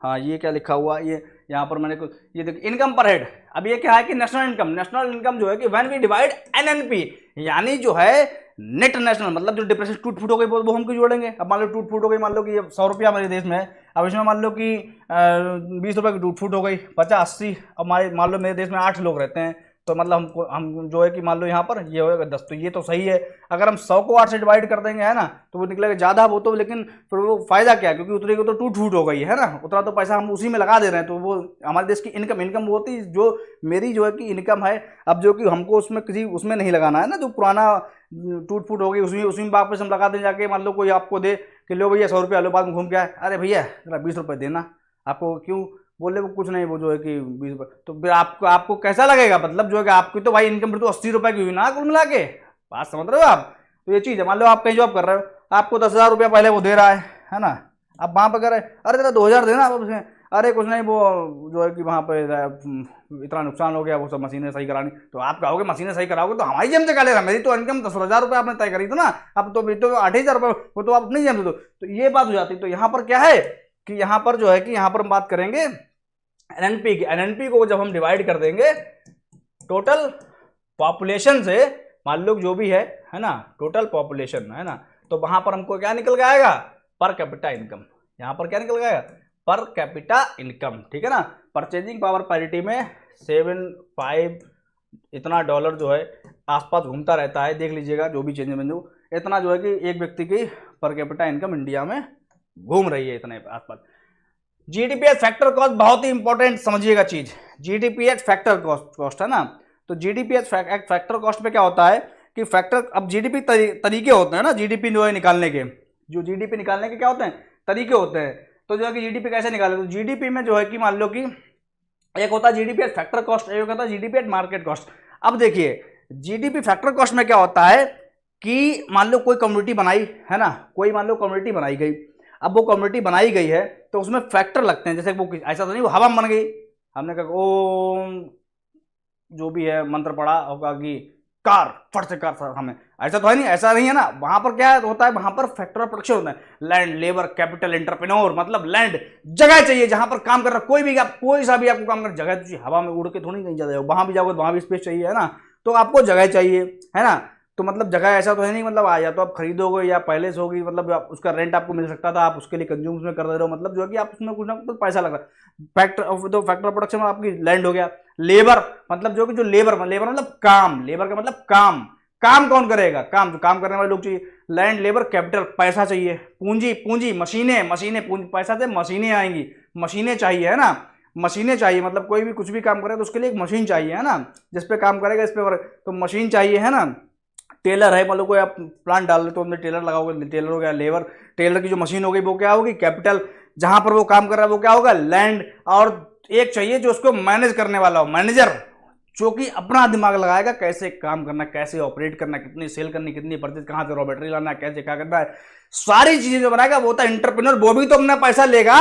हाँ ये क्या लिखा हुआ, ये यहाँ पर मैंने कुछ ये देखिए इनकम पर हेड। अब ये क्या है कि नेशनल इनकम जो है कि व्हेन वी डिवाइड एनएनपी, यानी जो है नेट नेशनल, मतलब जो डिप्रेशन टूट फूट हो गई वो हम क्यों जोड़ेंगे। अब मान लो टूट फूट हो गई, मान लो कि 100 रुपया हमारे देश में है, अब इसमें मान लो कि 20 रुपये की टूट फूट हो गई, 50 80, अब हमारे मान लो मेरे देश में 8 लोग रहते हैं, तो मतलब हम जो है कि मान लो यहाँ पर ये होगा 10, तो ये तो सही है। अगर हम 100 को 8 से डिवाइड कर देंगे, है ना, तो वो निकलेगा ज़्यादा वो तो, लेकिन फिर वो फायदा क्या, क्योंकि उतनी को तो टूट फूट हो गई है ना, उतना तो पैसा हम उसी में लगा दे रहे हैं। तो वो हमारे देश की इनकम वो होती, जो मेरी जो है कि इनकम है, अब जो कि हमको उसमें किसी उसमें नहीं लगाना है ना, जो पुराना टूट फूट हो गई उसी में वापस हम लगा दें जाके। मान लो कोई आपको दे कि लो भैया 100 रुपया लो, बाद में घूम के आए, अरे भैया जरा 20 रुपये देना, आपको क्यों बोले वो कुछ नहीं, वो जो है कि 20 रुपये, तो फिर आपको कैसा लगेगा, मतलब जो है कि आपकी तो भाई इनकम फिर तो 80 रुपये की हुई ना कुल मिला के, बात समझ रहे हो आप। तो ये चीज़ है, मान लो आप कहीं जॉब कर रहे हो, आपको 10,000 रुपया पहले वो दे रहा है ना, अब वहाँ पर कह रहे अरे तेरा 2,000 देना अब उसमें, अरे कुछ नहीं वो जो है कि वहाँ पे इतना नुकसान हो गया, वो सब मशीनें सही करानी, तो आप कहोगे मशीनें सही कराओगे तो हमारी जेब से क्या ले रहा, मेरी तो इनकम 10,000 रुपये आपने तय करी थी ना, अब तो 8,000 रुपये वो तो आप अपनी जेब से दो, तो ये बात हो जाती। तो यहाँ पर क्या है कि यहाँ पर जो है कि यहाँ पर हम बात करेंगे एनएनपी की। एनएनपी को जब हम डिवाइड कर देंगे टोटल पॉपुलेशन से, मान लो जो भी है ना, टोटल पॉपुलेशन, है ना, तो वहां पर हमको क्या निकल के आएगा, पर कैपिटा इनकम। यहाँ पर क्या निकल गया, पर कैपिटा इनकम, ठीक है ना। परचेजिंग पावर पैरिटी में 7.5 इतना डॉलर जो है आसपास घूमता रहता है, देख लीजिएगा जो भी चेंज बिंदु, इतना जो है कि एक व्यक्ति की पर कैपिटा इनकम इंडिया में घूम रही है इतने आसपास। जीडीपीएच फैक्टर कॉस्ट बहुत ही इंपॉर्टेंट समझिएगा चीज, जीडीपीएच फैक्टर कॉस्ट है ना। तो जीडीपीएच फैक्टर कॉस्ट पे क्या होता है कि फैक्टर, अब जीडीपी तरीके होते हैं ना, जीडीपी जो है निकालने के, जो जीडीपी निकालने के क्या होते हैं, तरीके होते हैं। तो जो है कि जीडीपी कैसे निकाले, तो जीडीपी में जो है कि मान लो कि एक होता है जीडीपीएच फैक्टर कॉस्ट, एक होता है जीडीपीएच मार्केट कॉस्ट। अब देखिए जीडीपी फैक्टर कॉस्ट में क्या होता है कि मान लो कोई कम्युनिटी बनाई है ना, कोई मान लो कम्युनिटी बनाई गई, अब वो कम्युनिटी बनाई गई है तो उसमें फैक्टर लगते हैं, जैसे वो ऐसा तो नहीं वो हवा में बन गई, हमने कहा ओम जो भी है मंत्र पढ़ा होगा कि कार फट से कार हमें, ऐसा तो है नहीं, ऐसा नहीं है ना। वहां पर क्या होता है, वहां पर फैक्टर ऑफ प्रोडक्शन होता है, लैंड, लेबर, कैपिटल, एंटरप्रेन्योर, मतलब लैंड जगह चाहिए जहां पर काम कर रहा कोई भी, आप कोई सा भी आपको काम कर, जगह चाहिए, हवा में उड़ के थोड़ी कहीं जाते हो, वहां भी जाओगे वहां भी स्पेस चाहिए, है ना, तो आपको जगह चाहिए, है ना। तो मतलब जगह ऐसा तो है नहीं, मतलब या तो आप खरीदोगे या पहले से होगी, मतलब उसका रेंट आपको मिल सकता था, आप उसके लिए कंज्यूम उसमें कर दे रहे हो, मतलब जो है कि आप उसमें कुछ ना कुछ पैसा लग रहा है। फैक्टर प्रोडक्शन में आपकी लैंड हो गया। लेबर मतलब जो कि जो लेबर मतलब काम, लेबर का मतलब काम कौन करेगा, काम जो काम करने वाले लोग चाहिए। लैंड, लेबर, कैपिटल पैसा चाहिए, पूंजी मशीनें पैसा से मशीनें आएंगी, मशीनें चाहिए, है ना, मशीनें चाहिए, मतलब कोई भी कुछ भी काम करे तो उसके लिए एक मशीन चाहिए, है ना, जिसपे काम करेगा इस पे, तो मशीन चाहिए, है ना। टेलर है, मतलब कोई आप प्लांट डाल रहे तो उनमें टेलर लगाओगे, टेलर हो गया लेबर, टेलर की जो मशीन हो गई वो क्या होगी, कैपिटल, जहां पर वो काम कर रहा है वो क्या होगा, लैंड, और एक चाहिए जो उसको मैनेज करने वाला हो, मैनेजर, जो कि अपना दिमाग लगाएगा कैसे काम करना, कैसे ऑपरेट करना, कितनी सेल करनी, कितनी परचेज, कहां से रॉ मटेरियल लाना है, कैसे क्या करना है, सारी चीजें जो बनाएगा वो होता है एंटरप्रेन्योर। वो भी तो अपना पैसा लेगा,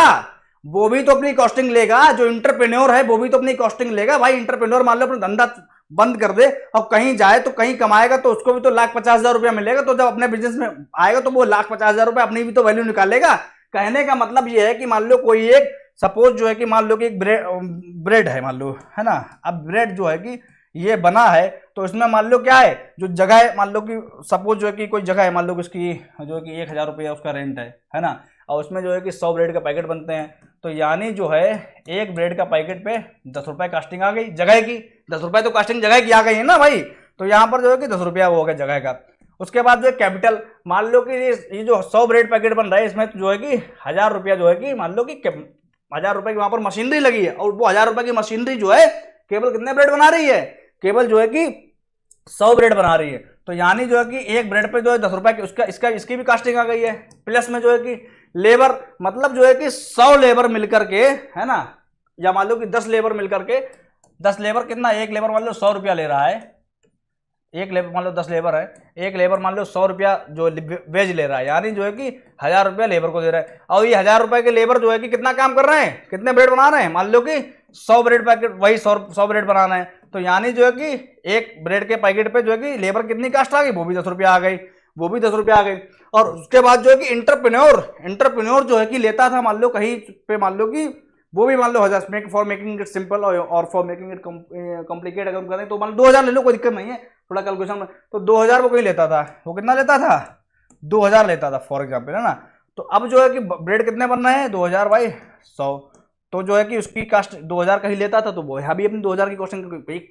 वो भी तो अपनी कॉस्टिंग लेगा, जो इंटरप्रेन्योर है वो भी तो अपनी कॉस्टिंग लेगा भाई। इंटरप्रेन्योर मान लो अपना धंधा बंद कर दे और कहीं जाए तो कहीं कमाएगा तो उसको भी तो 1,50,000 रुपया मिलेगा, तो जब अपने बिजनेस में आएगा तो वो 1,50,000 रुपया अपनी भी तो वैल्यू निकालेगा। कहने का मतलब ये है कि मान लो कोई एक सपोज जो है कि मान लो कि एक ब्रेड है मान लो, है ना, अब ब्रेड जो है कि ये बना है तो इसमें मान लो क्या है, जो जगह है मान लो कि सपोज जो है कि कोई जगह है मान लो कि उसकी जो है कि 1,000 रुपया उसका रेंट है ना, और उसमें जो है कि 100 ब्रेड का पैकेट बनते हैं, तो यानी जो है एक ब्रेड का पैकेट पे 10 रुपए कास्टिंग आ गई जगह की, 10 रुपए तो कास्टिंग जगह की आ गई है ना भाई, तो यहाँ पर जो है कि 10 रुपया वो हो गया जगह का। उसके बाद जो है कैपिटल, मान लो कि ये जो 100 ब्रेड पैकेट बन रहा है इसमें जो है कि 1,000 रुपया जो है कि मान लो कि 1,000 रुपए की वहां पर मशीनरी लगी है, और वो 1,000 रुपए की मशीनरी जो है केवल कितने ब्रेड बना रही है, केवल जो है कि 100 ब्रेड बना रही है, तो यानी जो है कि एक ब्रेड पे जो है 10 रुपए की उसका इसकी भी कास्टिंग आ गई है। प्लस में जो है कि लेबर, मतलब जो है कि 100 लेबर मिलकर के, है ना, या मान लो कि 10 लेबर मिलकर के, 10 लेबर कितना, एक लेबर मान लो 100 रुपया ले रहा है, एक लेबर मान लो 10 लेबर है, एक लेबर मान लो 100 रुपया जो वेज ले रहा है, यानी जो है कि 1,000 रुपया लेबर को दे रहा है, और ये 1,000 रुपए के लेबर जो है कि कितना काम कर रहे हैं, कितने ब्रेड बना रहे हैं, मान लो कि 100 ब्रेड पैकेट, वही 100 ब्रेड बनाना है, तो यानी जो है कि एक ब्रेड के पैकेट पे जो है कि लेबर कितनी कास्ट आ गई, वो भी 10 रुपया आ गई, वो भी 10 रुपया आ गई। और उसके बाद जो है कि इंटरप्रेन्योर जो है कि लेता था मान लो कहीं पे, मान लो कि वो भी मान लो 1,000 फॉर मेकिंग इट सिंपल और फॉर मेकिंग इट कॉम्प्लिकेट अगर हम करें तो मान लो 2,000 ले लो, कोई दिक्कत नहीं है, थोड़ा कैलकुलेशन में, तो 2,000 वो कहीं लेता था, वो कितना लेता था, 2,000 लेता था फॉर एग्जाम्पल, है ना। तो अब जो है कि ब्रेड कितने बन रहे हैं, 2,000 बाई 100, तो जो है कि उसकी कास्ट 2000 का ही लेता था, तो वो यहाँ भी अपनी 2000 की कॉस्टिंग,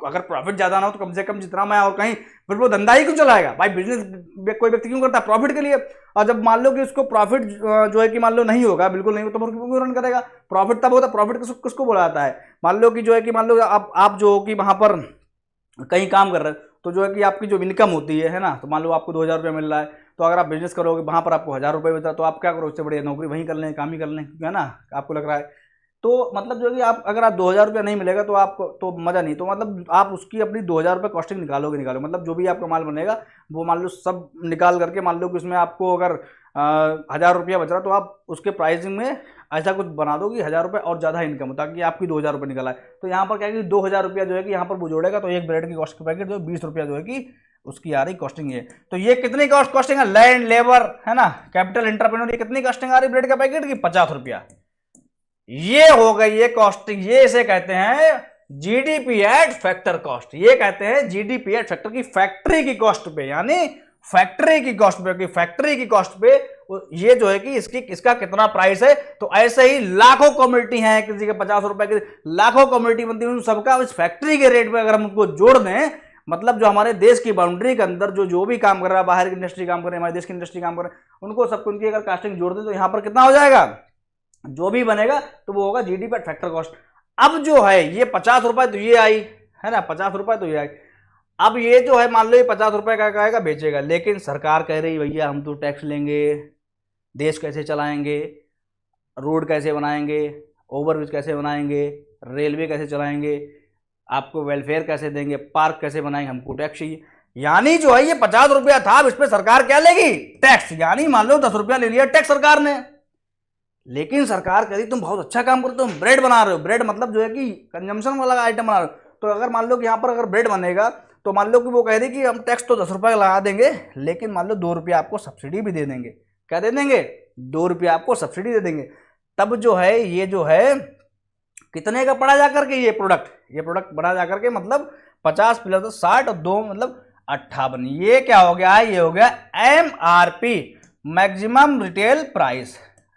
अगर प्रॉफिट ज्यादा ना हो तो कम से कम जितना मैं और कहीं, फिर वो धंधा ही क्यों चलाएगा भाई? बिजनेस कोई व्यक्ति क्यों करता है? प्रॉफिट के लिए। और जब मान लो कि उसको प्रॉफिट जो है कि मान लो नहीं होगा, बिल्कुल नहीं होगा, तो क्यों रन करेगा? प्रॉफिट तब होता, प्रॉफिट किसको बोला जाता है? मान लो कि जो है कि मान लो आप जो हो कि वहां पर कहीं काम कर रहे हो, तो जो है कि आपकी जो इनकम होती है ना, तो मान लो आपको 2000 रुपये मिल रहा है, तो अगर आप बिजनेस करोगे वहां पर आपको 1000 रुपये मिलता है, तो आप क्या करो? उससे बढ़िया नौकरी वहीं कर लें, काम ही कर लें, है ना? आपको लग रहा है तो मतलब जो है कि आप अगर आप 2000 रुपये नहीं मिलेगा तो आपको तो मजा नहीं, तो मतलब आप उसकी अपनी 2000 रुपये कॉस्टिंग निकालोगे, मतलब जो भी आपका माल बनेगा वो मान लो सब निकाल करके, मान लो कि उसमें आपको अगर 1000 रुपया बच रहा, तो आप उसके प्राइसिंग में ऐसा कुछ बना दो कि 1000 रुपये और ज़्यादा इनकम हो, ताकि आपकी 2000 रुपये निकला है। तो यहाँ पर क्या है कि 2000 रुपया जो है कि यहाँ पर वो जोड़ेगा, तो एक ब्रेड की कॉस्ट पैकेट जो 20 रुपया जो है कि उसकी आ रही कॉस्टिंग है। तो ये कितनी कॉस्टिंग है? लैंड, लेबर, है ना, कैपिटल, एंटरप्रेन्योर, ये कितनी कॉस्टिंग आ रही ब्रेड का पैकेट की? 50 रुपया। ये हो गई ये कॉस्टिंग। ये इसे कहते हैं जीडीपी एट फैक्टर कॉस्ट। ये कहते हैं जीडीपी एट फैक्टर की फैक्ट्री की कॉस्ट पे, यानी फैक्ट्री की कॉस्ट पे, कि फैक्ट्री की कॉस्ट पे ये जो है कि इसका कितना प्राइस है। तो ऐसे ही लाखों कम्युनिटी हैं, किसी के 50 रुपए की लाखों कम्युनिटी बनती है, सबका इस फैक्ट्री के रेट पे अगर हम उनको जोड़ दें, मतलब जो हमारे देश की बाउंड्री के अंदर जो भी काम कर रहा है, बाहर की इंडस्ट्री काम कर रही है, हमारे देश की इंडस्ट्री काम कर रहे हैं, उनको सबको उनकी अगर कास्टिंग जोड़ दें तो यहाँ पर कितना हो जाएगा? जो भी बनेगा तो वो होगा जीडीपी फैक्टर कॉस्ट। अब जो है ये 50 रुपए तो ये आई, है ना, 50 रुपए तो ये आई। अब ये जो है मान लो ये 50 रुपए का आएगा, बेचेगा, लेकिन सरकार कह रही भैया हम तो टैक्स लेंगे, देश कैसे चलाएंगे, रोड कैसे बनाएंगे, ओवरब्रिज कैसे बनाएंगे, रेलवे कैसे चलाएंगे, आपको वेलफेयर कैसे देंगे, पार्क कैसे बनाएंगे, हमको टैक्स चाहिए। यानी जो है ये 50 रुपया था, अब इस पर सरकार क्या लेगी? टैक्स। यानी मान लो 10 रुपया ले लिया टैक्स सरकार ने, लेकिन सरकार कह रही तुम बहुत अच्छा काम करते हो, तुम ब्रेड बना रहे हो, ब्रेड मतलब जो है कि कंजम्पशन वाला आइटम बना रहे हो। तो अगर मान लो कि यहाँ पर अगर ब्रेड बनेगा, तो मान लो कि वो कह रही कि हम टैक्स तो 10 रुपये लगा देंगे, लेकिन मान लो 2 रुपया आपको सब्सिडी भी दे देंगे। क्या दे देंगे? 2 रुपया आपको सब्सिडी दे देंगे। तब जो है ये जो है कितने का पड़ा जाकर के ये प्रोडक्ट बना जाकर के, मतलब 50 प्लस 60 और 2 मतलब 58। ये क्या हो गया? ये हो गया MRP, मैक्सिमम रिटेल प्राइस।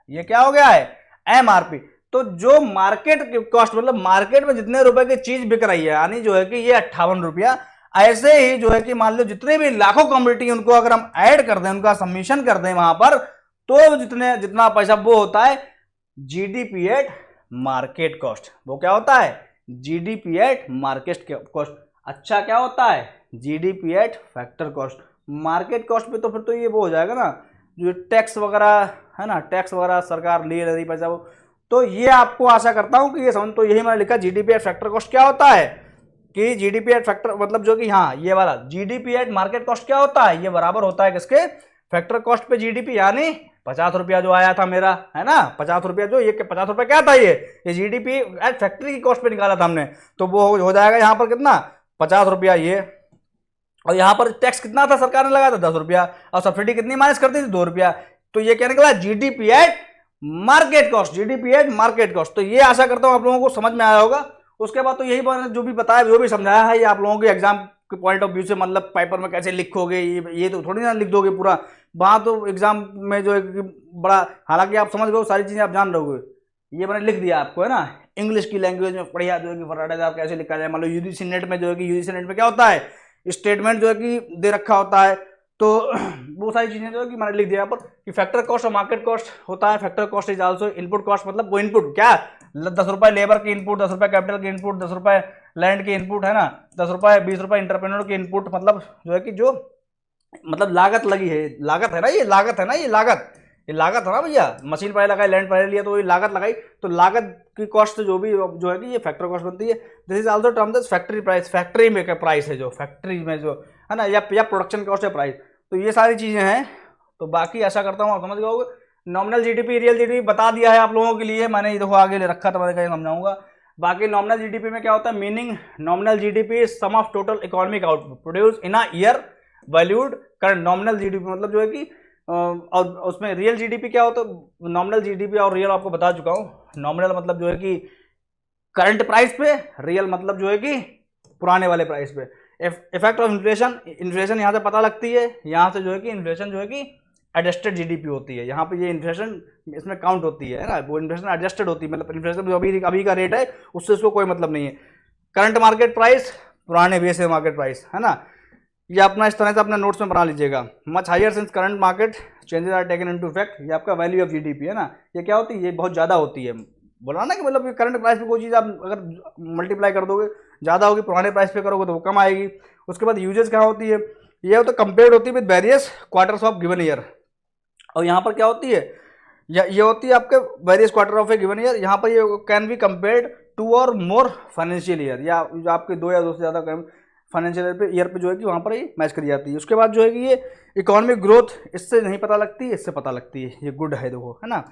ये क्या हो गया है? MRP। तो जो मार्केट कॉस्ट, मतलब मार्केट में जितने रुपए की चीज बिक रही है, यानी जो है कि ये 58 रुपया। ऐसे ही जो है कि मान लो जितने भी लाखों कम्युनिटी, उनको अगर हम ऐड कर दें, उनका सबमिशन कर दें वहां पर, तो जितना पैसा वो होता है जीडीपी एट मार्केट कॉस्ट। वो क्या होता है? GDP at market cost. अच्छा क्या होता है? GDP at factor cost. Market cost पे तो फिर तो ये वो हो जाएगा ना, जो टैक्स वगैरह है ना, टैक्स वगैरह सरकार ले रही पैसा वो। तो ये आपको आशा करता हूं कि ये समझ, तो यही मैंने लिखा जीडीपी एट फैक्टर कॉस्ट क्या होता है, कि जीडीपी एट फैक्टर मतलब जो कि हाँ ये वाला जीडीपी एट मार्केट कॉस्ट क्या होता है, ये बराबर होता है किसके? फैक्टर कॉस्ट पे जीडीपी। यानी 50 रुपया जो आया था मेरा, है ना, 50 रुपया जो, ये 50 रुपया क्या था? ये जीडीपी एट फैक्ट्री की कॉस्ट पे निकाला था हमने, तो वो हो जाएगा यहाँ पर कितना? 50 रुपया ये। और यहाँ पर टैक्स कितना था सरकार ने लगाया था? 10 रुपया। और सब्सिडी कितनी माइनस करती थी? 2 रुपया। तो ये क्या निकला? GDP at market cost, GDP at market cost. तो ये आशा करता हूं आप लोगों को समझ में आया होगा। उसके बाद तो यही जो भी बताया, जो भी समझाया है, ये आप लोगों के एग्जाम के पॉइंट ऑफ व्यू से, मतलब पेपर में कैसे लिखोगे, ये तो थोड़ी ना लिख दोगे पूरा। वहां तो एग्जाम में जो है बड़ा, हालांकि आप समझ गए सारी चीजें, आप जान रहोगे, ये मैंने लिख दिया आपको, है ना, इंग्लिश की लैंग्वेज में बढ़िया जो है कि फटाफट कैसे लिखा जाए। मान लो यूजीसी नेट में जो है कि यूजीसी नेट में क्या होता है, स्टेटमेंट जो है कि दे रखा होता है, तो वो सारी चीजें जो है कि मैंने लिख दिया यहाँ पर कि फैक्टर कॉस्ट और मार्केट कॉस्ट होता है। Factor cost is also input cost, मतलब वो इनपुट क्या, 10 रुपए लेबर की इनपुट, 10 रुपए कैपिटल की इनपुट, 10 रुपए लैंड की इनपुट, है ना, 10 रुपए 20 रुपए इंटरप्रेन्योर की इनपुट, मतलब जो है कि जो मतलब लागत लगी है, लागत है ना, ये लागत है ना, ये लागत है ना भैया। मशीन पहले लगाई, लैंड पहले लिया, तो ये लागत लगाई, तो लागत की कॉस्ट जो भी जो है कि ये फैक्टर कॉस्ट बनती है। This is also term this factory price, factory में क्या प्राइस है, जो फैक्ट्री में जो है ना, या प्रोडक्शन कॉस्ट है प्राइस। तो ये सारी चीजें हैं। तो बाकी आशा करता हूँ आप समझ गए होगे। नॉमिनल जीडीपी, रियल जीडीपी बता दिया है आप लोगों के लिए मैंने, ये देखो आगे ले रखा था, मैंने कहीं समझाऊंगा। बाकी नॉमिनल जीडीपी में क्या होता है, meaning nominal GDP is sum of total economic output produce in a year valued current. Nominal GDP मतलब जो है कि और उसमें रियल जीडीपी क्या होता है, नॉमिनल जीडीपी और रियल आपको बता चुका हूं। नॉमिनल मतलब जो है कि करंट प्राइस पे, रियल मतलब जो है कि पुराने वाले प्राइस पे। इफेक्ट ऑफ इन्फ्लेशन, इन्फ्लेशन यहाँ से पता लगती है, यहाँ से जो है कि इन्फ्लेशन जो है कि एडजस्टेड जीडीपी होती है। यहाँ पे ये इन्फ्लेशन इसमें काउंट होती है ना, वो इन्फ्लेशन एडजस्टेड होती है, मतलब इन्फ्लेशन जो अभी का रेट है उससे इसको कोई मतलब नहीं है। करंट मार्केट प्राइस, पुराने बेस मार्केट प्राइस, है ना, ये अपना इस तरह से अपने नोट्स में बना लीजिएगा। Much higher since current market changes are taken into effect, ये आपका वैल्यू ऑफ जीडीपी है ना, ये क्या होती है, ये बहुत ज़्यादा होती है। बोला ना कि मतलब करंट प्राइस पे कोई चीज़ आप अगर मल्टीप्लाई कर दोगे ज़्यादा होगी, पुराने प्राइस पे करोगे तो वो कम आएगी। उसके बाद यूजेज क्या होती है, ये तो कंपेयर्ड होती है with various quarters of given year, और यहाँ पर क्या होती है, ये होती है आपके various quarter of A given year. यहाँ पर ये कैन बी कंपेयर्ड टू और मोर फाइनेंशियल ईयर, या जो आपके दो या दो से ज़्यादा फाइनेंशियल ईयर पे जो है कि वहाँ पर ये मैच करी जाती है। उसके बाद जो है कि ये इकोनॉमिक ग्रोथ इससे नहीं पता लगती, इससे पता लगती है, ये गुड है देखो, है ना।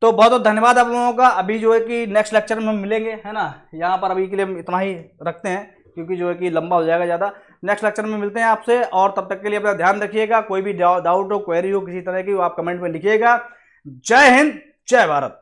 तो बहुत बहुत धन्यवाद आप लोगों का। अभी जो है कि नेक्स्ट लेक्चर में हम मिलेंगे, है ना। यहाँ पर अभी के लिए हम इतना ही रखते हैं क्योंकि जो है कि लंबा हो जाएगा ज़्यादा। नेक्स्ट लेक्चर में मिलते हैं आपसे, और तब तक के लिए अपना ध्यान रखिएगा। कोई भी डाउट हो, क्वेरी हो किसी तरह की, वो आप कमेंट में लिखिएगा। जय हिंद, जय भारत।